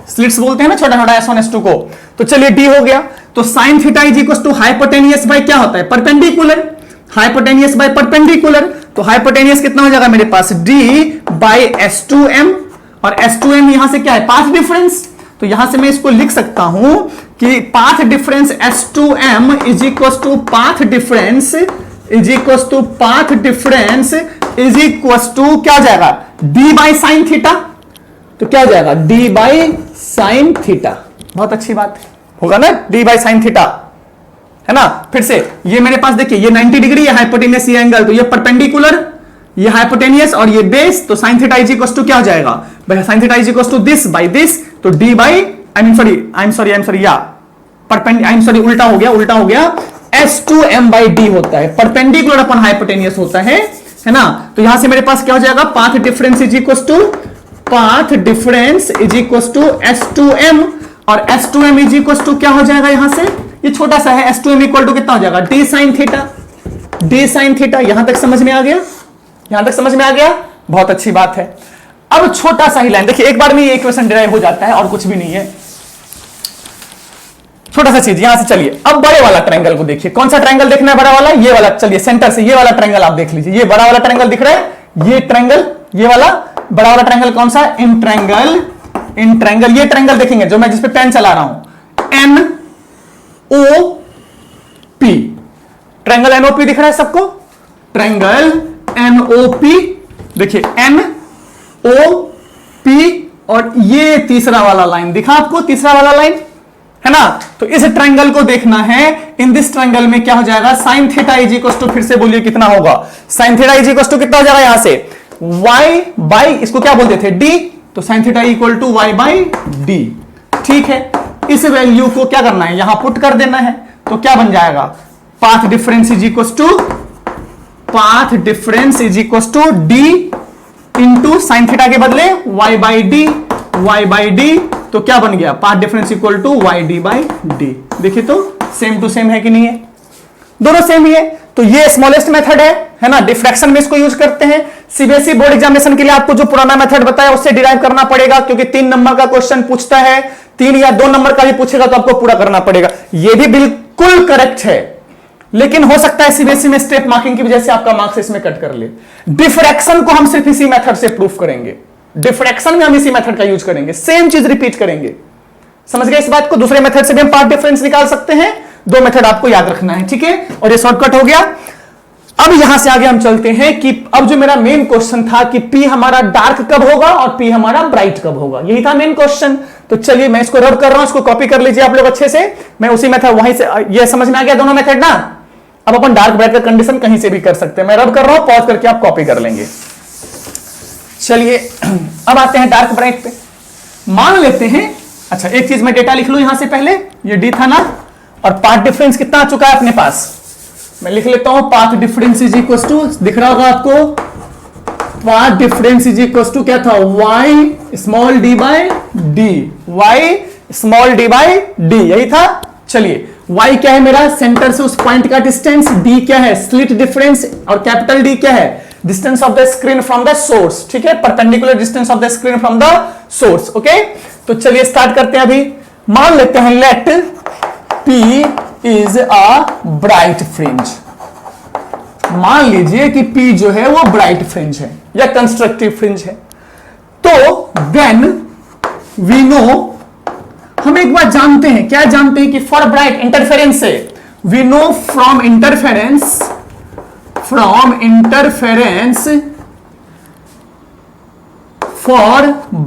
S2: स्लिट्स बोलते हैं ना छोटा छोटा S1 S2 को। तो चलिए d हो गया। तो sine theta is equal to hypotenuse by क्या होता है? परपेंडिकुलर। हाइपोटेनियस बाय परपेंडिकुलर, तो हाइपोटेनियस कितना हो जाएगा मेरे पास? d बाय S2m, और S2m यहां से क्या है? Path difference. तो यहां से मैं इसको लिख सकता हूं कि path difference S2m is equal to path difference क्या हो जाएगा? d by sine theta. तो क्या हो जाएगा? d by sine theta. बहुत अच्छी बात है, होगा ना d बाय साइन थीटा, है ना। फिर से ये मेरे पास देखिए, ये 90 डिग्री है हाइपोटेनियस, ये एंगल, तो ये परपेंडिकुलर, ये हाइपोटेनियस और ये बेस, तो sine theta is equal to क्या हो जाएगा भाई? Sine theta is equal to this by this, तो d बाय, उल्टा हो गया, S2m बाय d होता है, परपेंडिकुलर अपन हाइपोटेनियस होता है ना। तो यहां से मेरे पास क्या हो जाएगा? Path difference is equal to S2m, और S2m इज इक्वल टू क्या हो जाएगा? यहां से ये छोटा सा है, S2m इक्वल टू कितना हो जाएगा? d sine theta. यहां तक समझ में आ गया? यहां तक समझ में आ गया? बहुत अच्छी बात है। अब छोटा सा ही लाइन देखिए, एक बार में ये इक्वेशन डिराइव हो जाता है और कुछ भी नहीं है। छोटा सा चीज यहां से, चलिए अब बड़े वाला ट्रायंगल को देखिए। कौन सा ट्रायंगल देखना है? बड़ा वाला, ये वाला। चलिए सेंटर से ये वाला ट्रायंगल आप देख लीजिए, ये बड़ा वाला ट्रायंगल दिख रहा है, ये ट्रायंगल, ये वाला बड़ा वाला ट्रायंगल कौन सा? इन ट्रायंगल, ये ट्रायंगल देखेंगे जो मैं जिस पे पेन चला रहा हूं, NOP, ट्रायंगल NOP दिख रहा है सबको? ट्रायंगल NOP, देखिए NOP और ये तीसरा वाला लाइन दिखा आपको, तीसरा वाला लाइन है ना। तो इस ट्रायंगल को देखना है, इन दिस ट्रायंगल में क्या हो जाएगा, sine theta is equal to, फिर से बोलिए कितना होगा, sine theta is equal to कितना हो जाएगा यहां से, y बाई, इसको क्या बोलते थे, d, तो sine theta equal to y by D. ठीक है, इस वैल्यू को क्या करना है, यहां पुट कर देना है, तो क्या बन जाएगा, path difference is equal to, path difference is equal to D into sine theta के बदले y by D, y by D, तो क्या बन गया, path difference equal to y D by D. देखिए तो सेम टू सेम है कि नहीं है, दोनों सेम ही है। तो ये स्मॉलेस्ट मेथड है ना, डिफ्रैक्शन में इसको यूज करते हैं। सीबीएसई बोर्ड एग्जामिनेशन के लिए आपको जो पुराना मेथड बताया उससे डिराइव करना पड़ेगा, क्योंकि 3 नंबर का क्वेश्चन पूछता है, 3 या 2 नंबर का भी पूछेगा तो आपको पूरा करना पड़ेगा। ये भी बिल्कुल करेक्ट है, लेकिन हो सकता है सीबीएसई में स्टेप मार्किंग की वजह से आपका मार्क्स इसमें कट कर ले। डिफ्रैक्शन को हम सिर्फ इसी मेथड से प्रूफ करेंगे, डिफ्रैक्शन में हम इसी मेथड का यूज करेंगे, सेम चीज रिपीट करेंगे। समझ गए इस बात को। दूसरे मेथड से भी हम पाथ डिफरेंस निकाल सकते हैं, 2 मेथड आपको याद रखना है, ठीक है। और ये शॉर्टकट हो गया। अब यहां से आगे हम चलते हैं कि अब जो मेरा मेन क्वेश्चन था कि P हमारा डार्क कब होगा और P हमारा ब्राइट कब होगा, यही था मेन क्वेश्चन। तो चलिए मैं इसको रब कर रहा हूं, इसको कॉपी कर लीजिए आप लोग अच्छे से। मैं उसी मेथड वहीं से, ये समझ में आ गया दोनों मेथड ना। अब अपन डार्क ब्राइट का कंडीशन कहीं से भी कर सकते हैं, मैं रब कर रहा हूं, पॉज करके आप कॉपी कर लेंगे। चलिए अब आते हैं डार्क ब्राइट पे। मान लेते हैं, अच्छा एक चीज मैं डेटा लिख लूं यहां से पहले, ये डी था ना, और पाथ डिफरेंस कितना आ चुका है अपने पास, मैं लिख लेता हूं path difference is equal to, दिख रहा होगा आपको, path difference is equal to क्या था, y small d by D, y small d by D, यही था। चलिए y क्या है मेरा, सेंटर से उस पॉइंट का डिस्टेंस, d क्या है स्लिट डिफरेंस, और कैपिटल D क्या है distance of the screen from the source, ठीक है, perpendicular distance of the screen from the source. Okay, तो चलिए स्टार्ट करते हैं। अभी मान लेते हैं let P is a bright fringe, मान लीजिए कि P जो है वो ब्राइट फ्रिंज है या कंस्ट्रक्टिव फ्रिंज है। तो देन वी नो, हम एक बात जानते हैं, क्या जानते हैं कि फॉर ब्राइट इंटरफेरेंस से, we know from interference for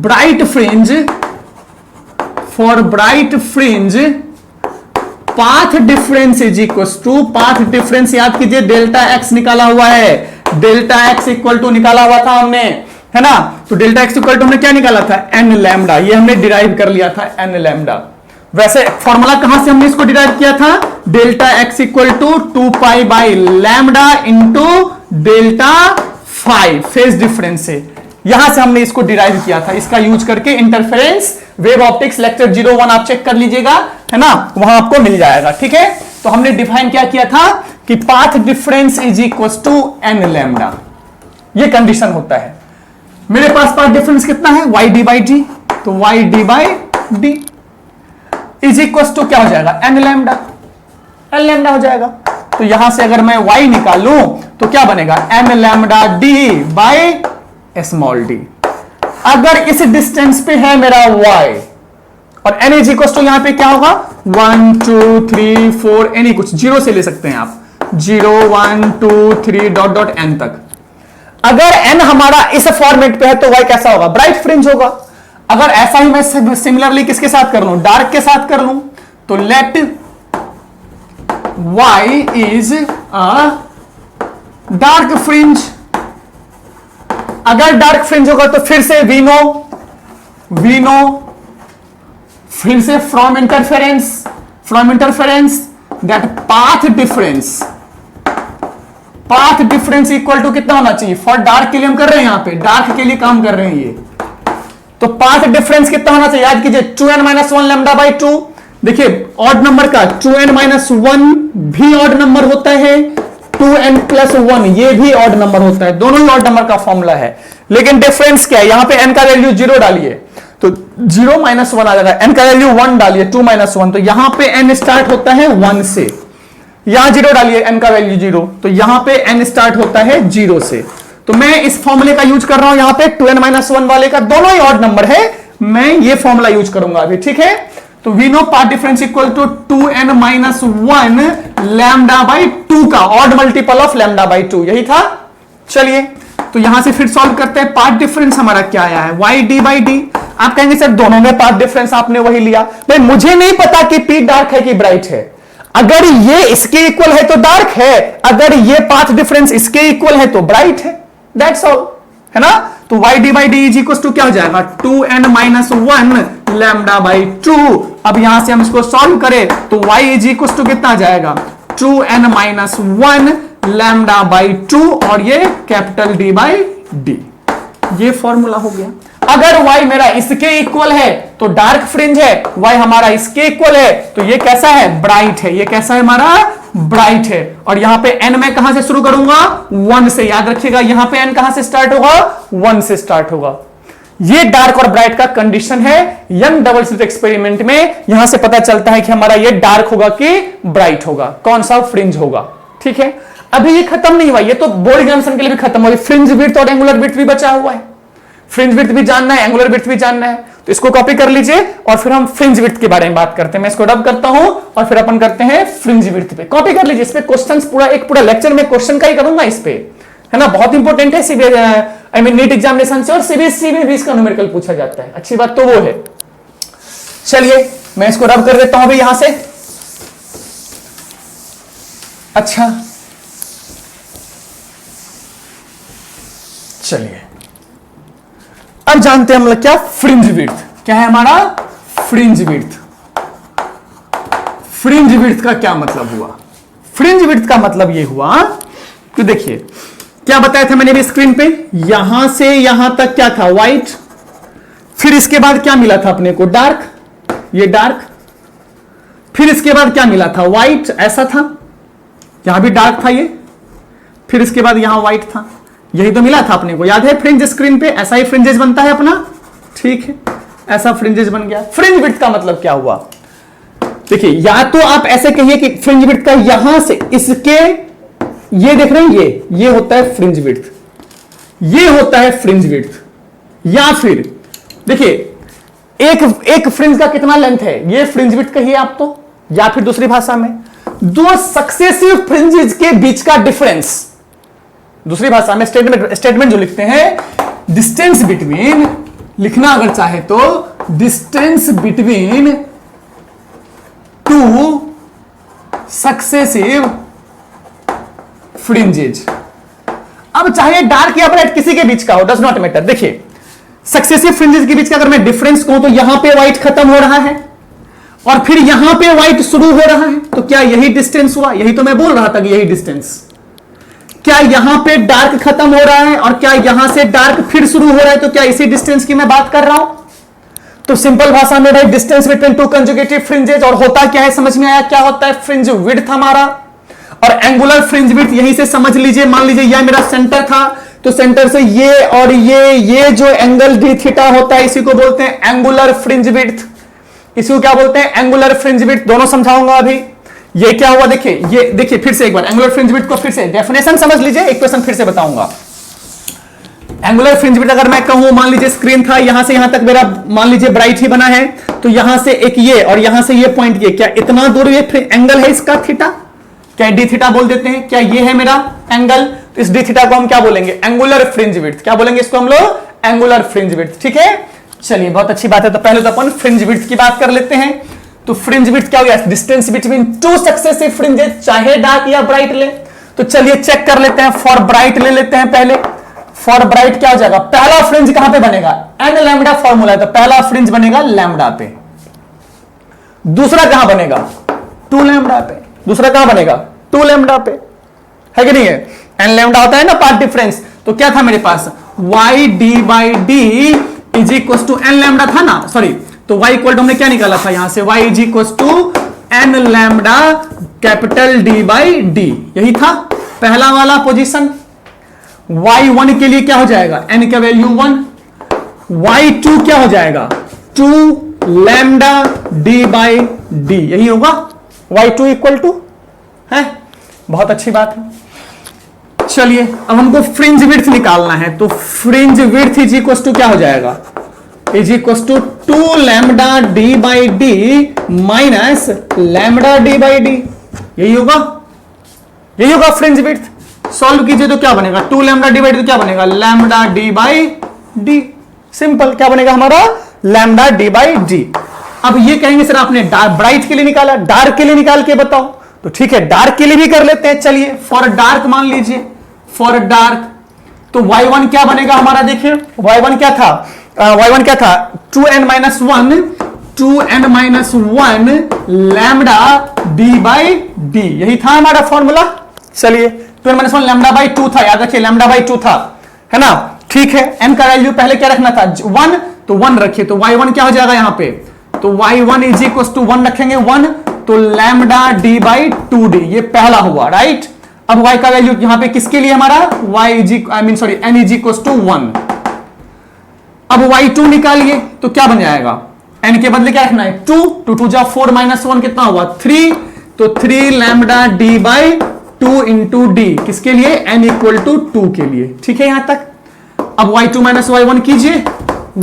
S2: bright fringe path difference is equals to, path difference याद कीजिए डेल्टा x निकाला हुआ है, डेल्टा x इक्वल टू निकाला हुआ था हमने, है ना। तो डेल्टा x इक्वल टू हमने क्या निकाला था, n लैम्डा, ये हमने डिराइव कर लिया था n लैम्डा। वैसे फॉर्मूला कहां से हमने इसको डिराइव किया था, delta x equal to 2 pi by lambda into delta 5 phase difference से, यहां से हमने इसको डिराइव किया था, इसका यूज करके इंटरफेरेंस वेव ऑप्टिक्स लेक्चर 01 आप चेक कर लीजिएगा, है ना, वहां आपको मिल जाएगा, ठीक है। तो हमने डिफाइन क्या किया था कि path difference is equal to n lambda, ये कंडीशन होता है। मेरे पास पाथ डिफरेंस कितना है, y d बाई डी, तो y d by D is equal to क्या हो जाएगा, n लैम्डा, n लैम्डा हो जाएगा। तो यहां से अगर मैं y निकालूं तो क्या बनेगा, n lambda d by small d। अगर इस डिस्टेंस पे है मेरा y और n इज इक्वल टू यहां पे क्या होगा, 1 2 3 4 एनी कुछ जीरो से ले सकते हैं आप, 0 1 2 3 डॉट डॉट n तक। अगर n हमारा इस फॉर्मेट पे है तो y कैसा होगा, ब्राइट फ्रिंज होगा। अगर ऐसा ही मैं सिमिलरली किसके साथ कर लूं, डार्क के साथ कर लूं, तो let y is a dark fringe. अगर डार्क फ्रिंज होगा तो फिर से वी नो फिर से from interference that path difference equal to कितना होना चाहिए, फॉर डार्क के लिए हम कर रहे हैं, यहां पे डार्क के लिए काम कर रहे हैं ये, तो पाथ डिफरेंस कितना होना चाहिए, याद कीजिए 2n-1 लैम्डा बाई 2। देखिए ऑड नंबर का 2n-1 भी ऑड नंबर होता है, 2n+1 ये भी ऑड नंबर होता है, दोनों ही ऑड नंबर का फॉर्मूला है। लेकिन डिफरेंस क्या है, यहां पे n का वैल्यू 0 डालिए तो 0-1 आ जाएगा, n का वैल्यू 1 डालिए 2-1, तो यहां पे n स्टार्ट होता है 1 से, यहां 0 डालिए n का वैल्यू 0, तो यहां पे n स्टार्ट होता है 0 से। तो मैं इस फॉर्मूले का यूज कर रहा हूं यहां पे 2n-1 वाले का, दोनों ही ऑड नंबर है, मैं ये फॉर्मूला यूज करूंगा अभी, ठीक है। तो we know path difference equal to 2n-1 lambda by 2 का odd multiple of lambda by 2, यही था। चलिए तो यहां से फिर सॉल्व करते हैं, पाथ डिफरेंस हमारा क्या आया है, y d बाई डी। आप कहेंगे सर दोनों में पाथ डिफरेंस आपने वही लिया। भाई मुझे नहीं पता कि पी डार्क है कि ब्राइट है। अगर ये इसके इक्वल है तो डार्क है, अगर ये पाथ डिफरेंस इसके इक्वल है तो ब्राइट है, दैट्स ऑल, है ना। तो y D by D is equal to क्या हो जाएगा 2n माइनस 1 लैम्डा बाई 2। अब यहां से हम इसको सॉल्व करें तो y इज इक्वल टू कितना आ जाएगा 2n माइनस 1 लैम्डा बाई 2 और ये कैपिटल D बाई डी। ये फॉर्मूला हो गया। अगर y मेरा इसके इक्वल है तो डार्क फ्रिंज है, y हमारा इसके इक्वल है तो ये कैसा है ब्राइट है, ये कैसा है हमारा ब्राइट है। और यहां पे n मैं कहां से शुरू करूंगा 1 से, याद रखिएगा यहां पे n कहां से स्टार्ट होगा 1 से स्टार्ट होगा। ये डार्क और ब्राइट का कंडीशन है यंग डबल स्लिट एक्सपेरिमेंट में। यहां से पता चलता है कि हमारा ये डार्क होगा कि ब्राइट होगा, कौन सा फ्रिंज होगा। ठीक है, अभी ये खत्म नहीं हुआ, ये तो बोर्ड एग्जामिनेशन के लिए भी खत्म हुआ। फ्रिंज विड्थ और एंगुलर विड्थ भी बचा हुआ है। फ्रिंज विड्थ भी जानना है, एंगुलर विड्थ भी जानना है, तो इसको कॉपी कर लीजिए और फिर हम फ्रिंज विड्थ के बारे में बात करते हैं। मैं इसको डब करता हूं और फिर अपन करते हैं फ्रिंज विड्थ पे। कॉपी कर लीजिए, इस पे क्वेश्चंस पूरा लेक्चर में क्वेश्चन का ही करूंगा इस पे, है ना। बहुत इंपॉर्टेंट है सीबीएसई नीट एग्जामिनेशन से, और सीबीएसई में भी इसका न्यूमेरिकल पूछा जाता है। अच्छी बात तो वो है। चलिए मैं इसको रब कर देता हूं अभी यहां से। अच्छा चलिए अब जानते हैं हम लोग क्या फ्रिंज विड्थ क्या है हमारा फ्रिंज विड्थ। फ्रिंज विड्थ का क्या मतलब हुआ? फ्रिंज विड्थ का मतलब ये हुआ कि देखिए क्या बताया था मैंने भी स्क्रीन पे, यहां से यहां तक क्या था व्हाइट, फिर इसके बाद क्या मिला था अपने को डार्क, ये डार्क, फिर इसके बाद क्या मिला था व्हाइट, ऐसा था, यहां भी डार्क था ये, फिर इसके बाद यहां व्हाइट था, यही तो मिला था अपने को, याद है फ्रिंज स्क्रीन पे ऐसा ही फ्रिंजेस बनता है अपना। ठीक है, ऐसा फ्रिंजेस बन गया। फ्रिंज विड्थ का मतलब क्या हुआ? देखिए या तो आप ऐसे कहिए कि फ्रिंज विड्थ का यहां से इसके, ये देख रहे हैं ये होता है फ्रिंज विड्थ, ये होता है फ्रिंज विड्थ। या फिर देखिए एक फ्रिंज का कितना लेंथ है, ये फ्रिंज विड्थ कहिए आप तो, या फिर दूसरी भाषा में दो सक्सेसिव फ्रिंजेस के बीच का डिफरेंस, दूसरी भाषा में स्टेटमेंट जो लिखते हैं डिस्टेंस बिटवीन, लिखना अगर चाहे तो distance between two successive fringes. अब चाहे डार्क या ब्राइट किसी के बीच का हो, डज नॉट मैटर। देखिए सक्सेसिव फ्रिंजेस के बीच का अगर मैं डिफरेंस कहूं तो यहां पे व्हाइट खत्म हो रहा है और फिर यहां पे व्हाइट शुरू हो रहा है, तो क्या यही डिस्टेंस हुआ? यही तो मैं बोल रहा था कि यही डिस्टेंस। क्या यहां पे डार्क खत्म हो रहा है और क्या यहां से डार्क फिर शुरू हो रहा है, तो क्या इसी डिस्टेंस की मैं बात कर रहा हूं? तो सिंपल भाषा में भाई distance between two conjugative fringes, और होता क्या है समझ में आया क्या होता है फ्रिंज विड्थ हमारा, और एंगुलर फ्रिंज विड्थ यहीं से समझ लीजिए। मान लीजिए यह मेरा सेंटर था, तो सेंटर से ये और ये जो एंगल डी थीटा होता है इसी को बोलते हैं एंगुलर फ्रिंज विड्थ। इसी को क्या बोलते हैं एंगुलर फ्रिंज विड्थ। दोनों समझाऊंगा अभी। ये क्या हुआ देखिए, ये देखिए फिर से एक बार एंगुलर फ्रिंज विड्थ को फिर से डेफिनेशन समझ लीजिए, इक्वेशन फिर से बताऊंगा। एंगुलर फ्रिंज विड्थ अगर मैं कहूं, मान लीजिए स्क्रीन था यहां से यहां तक मेरा मान लीजिए ब्राइट ही बना है, तो यहां से एक ये और यहां से ये पॉइंट, ये क्या इतना दूर ये एंगल है इसका थीटा, क्या डी थीटा बोल देते हैं, क्या ये है मेरा एंगल, तो इस डी थीटा को हम क्या बोलेंगे एंगुलर फ्रिंज विड्थ। क्या बोलेंगे इसको हम लोग एंगुलर फ्रिंज विड्थ। ठीक है, चलिए बहुत अच्छी बात है। तो पहले तो अपन फ्रिंज विड्थ की बात कर लेते हैं। तो फ्रिंज विड्थ क्या हो गया distance between two successive fringes, चाहे डार्क या ब्राइट ले। तो चलिए चेक कर लेते हैं, फॉर ब्राइट ले लेते हैं पहले। फॉर ब्राइट क्या हो जाएगा, पहला फ्रिंज कहां पे बनेगा एन लैम्डा फॉर्मूला है, तो पहला फ्रिंज बनेगा लैम्डा पे, दूसरा कहां बनेगा 2 लैम्डा पे, दूसरा कहां बनेगा 2 लैम्डा पे, है कि नहीं है। एन लैम्डा होता है ना पार्ट डिफरेंस, तो क्या था मेरे पास y D by D is equal to n lambda था ना, सॉरी, तो y इक्वल टू हमने क्या निकाला था यहां से y is equal to n lambda capital D by D, यही था पहला वाला पोजीशन। y1 के लिए क्या हो जाएगा n का वैल्यू 1, y2 क्या हो जाएगा 2 लैम्डा डी बाई डी, यही होगा y2 इक्वल टू है। बहुत अच्छी बात है। चलिए अब हमको फ्रिंज विड्थ निकालना है, तो fringe width is equal to क्या हो जाएगा is equal to 2 lambda D by D minus lambda D by D, यही होगा फ्रिंज विड्थ। सॉल्व कीजिए तो क्या बनेगा 2 लैम्डा डी बाई डी, तो क्या बनेगा lambda D by D, simple क्या बनेगा हमारा लैम्डा डी बाई डी। अब ये कहेंगे सर आपने ब्राइट के लिए निकाला, डार्क के लिए निकाल के बताओ, तो ठीक है डार्क के लिए भी कर लेते हैं। चलिए फॉर डार्क मान लीजिए, फॉर डार्क तो y1 क्या बनेगा हमारा, देखिए y1 क्या था, y1 क्या था 2n-1 lambda D by D, यही था हमारा फॉर्मूला। चलिए 2n-1 लैम्डा बाई 2 था, याद रखिए लैम्डा बाई 2 था, है ना। ठीक है n का वैल्यू पहले क्या रखना था 1, तो 1 रखिए, तो y1 क्या हो जाएगा यहां पे, तो y1 इज इक्वल टू 1 रखेंगे 1, तो लैम्डा डी बाई 2d, ये पहला हुआ राइट। अब y का वैल्यू यहां पे किसके लिए हमारा n इज इक्वल टू 1। अब y2 निकालिए तो क्या बन जाएगा, n के बदले क्या रखना है 2, 2 2 जा 4 -1 कितना हुआ 3, तो 3 lambda D by 2 into D, किसके लिए n इक्वल टू 2 के लिए। ठीक है यहां तक। अब y2 y1 कीजिए,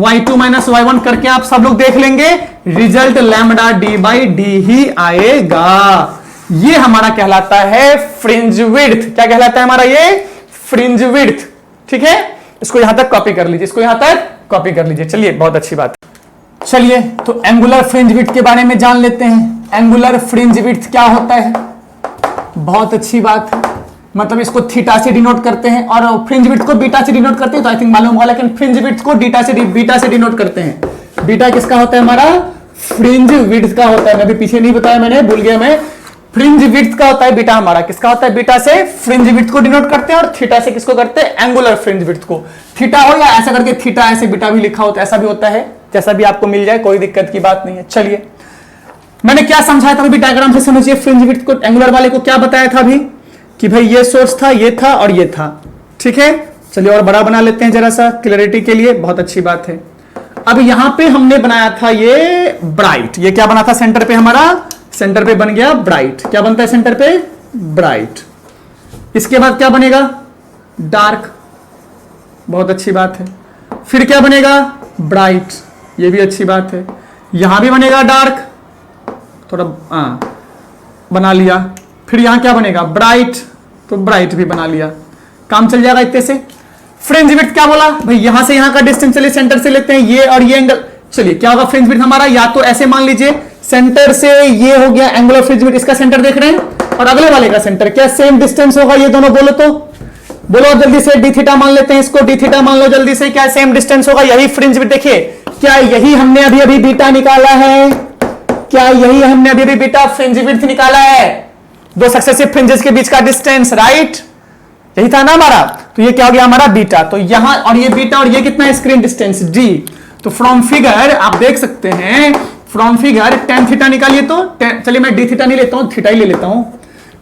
S2: y2 y1 करके आप सब लोग देख लेंगे, result lambda D by D ही आएगा। ये हमारा कहलाता है फ्रिंज विड्थ। क्या कहलाता है हमारा ये, फ्रिंज विड्थ। ठीक है, इसको यहां तक कॉपी कर लीजिए, इसको यहां तक कॉपी कर लीजिए। चलिए बहुत अच्छी बात। चलिए तो एंगुलर फ्रिंज विड्थ के बारे में जान लेते हैं। एंगुलर फ्रिंज विड्थ क्या होता है, बहुत अच्छी बात है, मतलब इसको थीटा से डिनोट करते हैं और फ्रिंज विड्थ को बीटा से डिनोट करते हैं, तो आई थिंक मालूम होगा, लेकिन फ्रिंज विड्थ को बीटा से डिनोट करते हैं। बीटा किसका होता है हमारा, फ्रिंज विड्थ का होता है। मैं भी पीछे नहीं बताया, मैंने भूल गया मैं। फ्रिंज विड्थ का होता है बीटा, हमारा किसका होता है, बीटा से फ्रिंज विड्थ को डिनोट करते हैं, और थीटा से किसको करते हैं, एंगुलर फ्रिंज विड्थ को। थीटा हो या ऐसा करके थीटा ऐसे बीटा भी लिखा होता है, ऐसा भी होता है, जैसा भी आपको मिल जाए, कोई दिक्कत की बात नहीं है। चलिए मैंने क्या समझाया था अभी, डायग्राम से समझिए। फ्रिंज विड्थ को एंगुलर वाले को क्या बताया था अभी, कि भाई ये सोर्स था, ये था और ये था। ठीक है, चलिए और बड़ा बना लेते हैं जरा सा क्लैरिटी के लिए, बहुत अच्छी बात है। अब यहां पे हमने बनाया था ये ब्राइट, ये क्या बना था सेंटर पे हमारा, सेंटर पे बन गया ब्राइट। क्या बनता है सेंटर पे, ब्राइट। इसके बाद क्या बनेगा, डार्क, बहुत अच्छी बात है। फिर क्या बनेगा, ब्राइट, ये भी अच्छी बात है। यहां भी बनेगा डार्क, थोड़ा बना लिया। फिर यहां क्या बनेगा, ब्राइट, तो ब्राइट भी बना लिया, काम चल जाएगा इतने से। फ्रिंज विड्थ क्या बोला भाई, यहां से यहां का डिस्टेंस चलिए सेंटर से लेते हैं, ये और ये एंगल। चलिए क्या होगा फ्रिंज विड्थ हमारा, या तो ऐसे मान लीजिए सेंटर से ये हो गया एंगुलर फ्रिंज विड्थ, इसका सेंटर देख रहे हैं, और अगले वाले का सेंटर, क्या सेम डिस्टेंस होगा ये दोनों, बोलो तो, बोलो जल्दी से। डी थीटा मान लेते हैं इसको, डी थीटा मान लो जल्दी से, क्या सेम डिस्टेंस होगा, यही फ्रिंज विड्थ। देखिए क्या यही हमने अभी अभी बीटा निकाला है, क्या यही हमने अभी अभी बीटा फ्रिंज विड्थ निकाला है, दो सक्सेसिव फ्रिंजेस के बीच का डिस्टेंस, राइट, यही था ना हमारा। तो ये क्या हो गया हमारा बीटा, तो यहां और ये बीटा और ये कितना है स्क्रीन डिस्टेंस डी। तो फ्रॉम फिगर आप देख सकते हैं, फ्रॉम फिगर tan थीटा निकालिए, तो चलिए मैं डी थीटा नहीं लेता हूं, थीटा ही ले लेता हूं।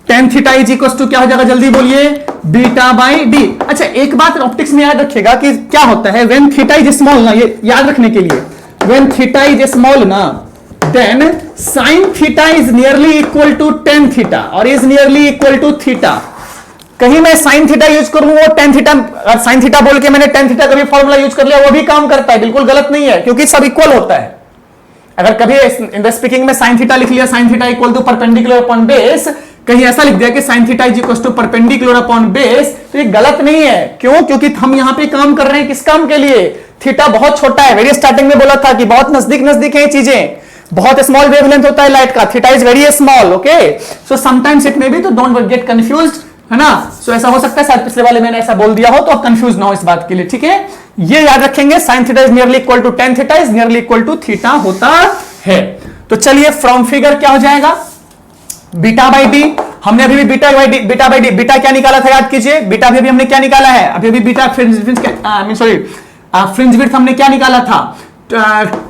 S2: tan theta is equal to क्या हो जाएगा, जल्दी बोलिए, बीटा बाई डी। अच्छा एक बात ऑप्टिक्स में याद रखिएगा कि क्या होता है, व्हेन थीटा इज स्मॉल ना, ये याद रखने के लिए, व्हेन थीटा इज स्मॉल ना, then sin theta is nearly equal to tan theta और is nearly equal to theta। कहीं मैं sin theta यूज करूं, वो tan theta, और sin theta बोल के मैंने tan theta का भी फॉर्मूला यूज कर लिया, वो भी काम करता है, बिल्कुल गलत नहीं है, क्योंकि सब इक्वल होता है। अगर कभी इन द स्पीकिंग में sin theta लिख लिया, sin theta इक्वल टू परपेंडिकुलर अपॉन बेस, कहीं ऐसा लिख दिया कि sin theta is equal to perpendicular upon base, तो ये गलत नहीं है। क्यों, क्योंकि हम यहां पे काम कर रहे हैं किस काम के लिए, थीटा बहुत छोटा है, वेरी स्टार्टिंग में बोला था कि बहुत नजदीक नजदीक है ये चीजें, बहुत स्मॉल वेवलेंथ होता है लाइट का, theta is very small, okay. So sometimes it may be, तो डोंट गेट कंफ्यूज्ड, है ना। सो ऐसा हो सकता है शायद पिछले वाले मैंने ऐसा बोल दिया हो, तो आप कंफ्यूज ना हो इस बात के लिए, ठीक है। ये याद रखेंगे, sin theta is nearly equal to tan theta is nearly equal to theta होता है। तो चलिए फ्रॉम फिगर क्या हो जाएगा, बीटा बाई डी। हमने अभी भी बीटा बाई डी, बीटा क्या निकाला था याद कीजिए, बीटा अभी हमने क्या निकाला है, अभी अभी बीटा फ्रिंज विड्थ हमने क्या निकाला था,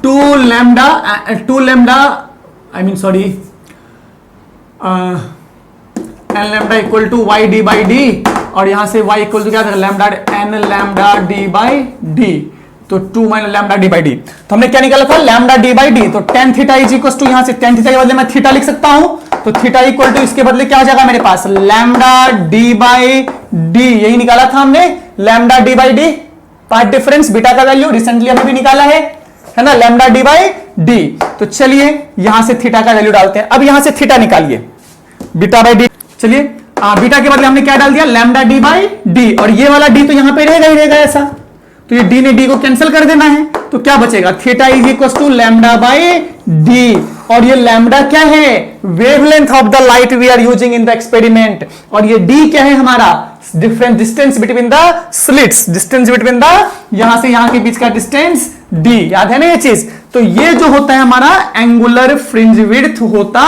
S2: 2 lambda n lambda equal to y D by D, और यहां से y इक्वल टू क्या था, lambda n lambda D by D, तो 2 minus lambda D by D. तो हमने क्या निकाला था, लैम्डा डी बाई डी। तो tan theta is equal to, यहां से tan थीटा के बदले मैं थीटा लिख सकता हूं, तो थीटा इक्वल टू इसके बदले क्या हो जाएगा मेरे पास, लैम्डा डी बाई डी, यही निकाला था हमने, lambda D by D. Path difference beta का वैल्यू रिसेंटली हमने भी निकाला है ना, लैम्डा डी बाई डी। तो चलिए यहां से थीटा का वैल्यू डालते हैं। अब यहां से थीटा निकालिए, बीटा बाई डी। चलिए बीटा के बदले हमने क्या डाल दिया, लैम्डा डी बाई डी, और ये वाला डी तो यहां पे रहेगा ही रहेगा ऐसा, तो ये डी ने डी को कैंसिल कर देना है, तो क्या बचेगा, theta is equal to lambda by D. और ये लैम्डा क्या है, wavelength of the light we are using in the experiment. और ये डी क्या है हमारा, डिफरेंस डिस्टेंस बिटवीन द स्लिट्स, डिस्टेंस बिटवीन द यहां से यहां के बीच का डिस्टेंस डी, याद है ना ये चीज। तो ये जो होता है हमारा एंगुलर फ्रिंज विड्थ होता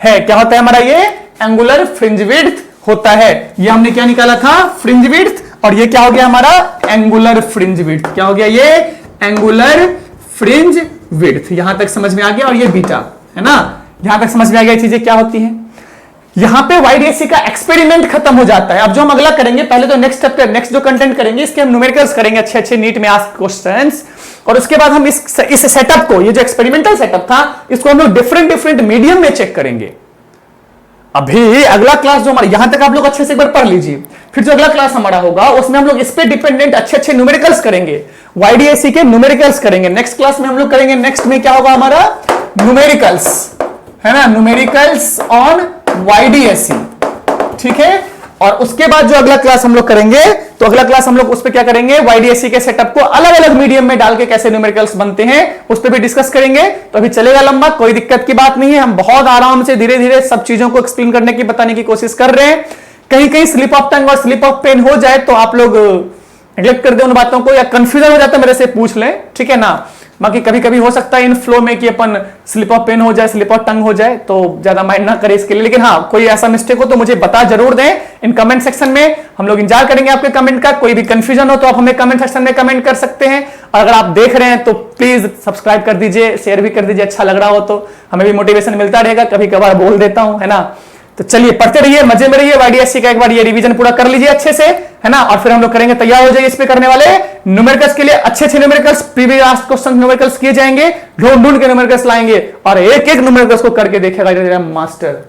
S2: है, क्या होता है हमारा, ये एंगुलर फ्रिंज विड्थ होता है। ये हमने क्या निकाला था, फ्रिंज विड्थ, और ये क्या हो गया हमारा, एंगुलर फ्रिंज विड्थ। क्या हो गया, ये एंगुलर फ्रिंज विड्थ। यहां तक समझ में आ गया। और ये बीटा है ना, यहां तक समझ में आ गया चीजें क्या होती हैं। यहां पे YDAC का एक्सपेरिमेंट खत्म हो जाता है। अब जो हम अगला करेंगे, पहले तो नेक्स्ट चैप्टर, नेक्स्ट जो कंटेंट करेंगे इसके हम न्यूमेरिकल्स करेंगे, अच्छे अच्छे नीट में आस्क्ड क्वेश्चंस। और उसके बाद हम इस सेटअप को, ये जो एक्सपेरिमेंटल सेटअप था, इसको हम लोग डिफरेंट मीडियम में चेक करेंगे। अभी अगला क्लास जो हमारा, यहां तक आप लोग अच्छे से एक बार पढ़ लीजिए, फिर जो अगला क्लास हमारा होगा उसमें हम लोग इस पे डिपेंडेंट अच्छे अच्छे न्यूमेरिकल्स करेंगे, YDAC के न्यूमेरिकल्स करेंगे। नेक्स्ट क्लास में हम लोग करेंगे, नेक्स्ट में क्या होगा हमारा, न्यूमेरिकल्स, है ना, न्यूमेरिकल्स ऑन YDAC, ठीक है। और उसके बाद जो अगला क्लास हम लोग करेंगे, तो अगला क्लास हम लोग उस पे क्या करेंगे, YDAC के सेटअप को अलग अलग मीडियम में डाल के कैसे न्यूमेरिकल्स बनते हैं उस पे भी डिस्कस करेंगे। तो अभी चलेगा लंबा, कोई दिक्कत की बात नहीं है, हम बहुत आराम से धीरे धीरे सब चीजों को एक्सप्लेन करने की, बताने की कोशिश कर रहे हैं। कहीं कहीं स्लिप ऑफ टंग और स्लिप ऑफ पेन हो जाए तो आप लोग नेग्लेक्ट कर दे उन बातों को, या कंफ्यूजन हो जाता है मेरे से पूछ लें, ठीक है ना। बाकी कभी कभी हो सकता है इन फ्लो में कि अपन स्लिप ऑफ पेन हो जाए, स्लिप ऑफ टंग हो जाए, तो ज्यादा माइंड ना करें इसके लिए। लेकिन हाँ, कोई ऐसा मिस्टेक हो तो मुझे बता जरूर दें इन कमेंट सेक्शन में, हम लोग इंतजार करेंगे आपके कमेंट का। कोई भी कंफ्यूजन हो तो आप हमें कमेंट सेक्शन में कमेंट कर सकते हैं। और अगर आप देख रहे हैं तो प्लीज सब्सक्राइब कर दीजिए, शेयर भी कर दीजिए, अच्छा लग रहा हो तो हमें भी मोटिवेशन मिलता रहेगा। कभी कभार बोल देता हूं, है ना। तो चलिए पढ़ते रहिए, मजे में रहिए। YDAC का एक बार ये रिवीजन पूरा कर लीजिए अच्छे से, है ना। और फिर हम लोग करेंगे, तैयार हो जाइए इस पे करने वाले न्यूमेरिकल्स के लिए। अच्छे अच्छे numericals, previous asked question numericals किए जाएंगे, ढूंढ ढूंढ के न्यूमेरिकल्स लाएंगे और एक एक न्यूमेरिकल्स को करके देखेगा मास्टर।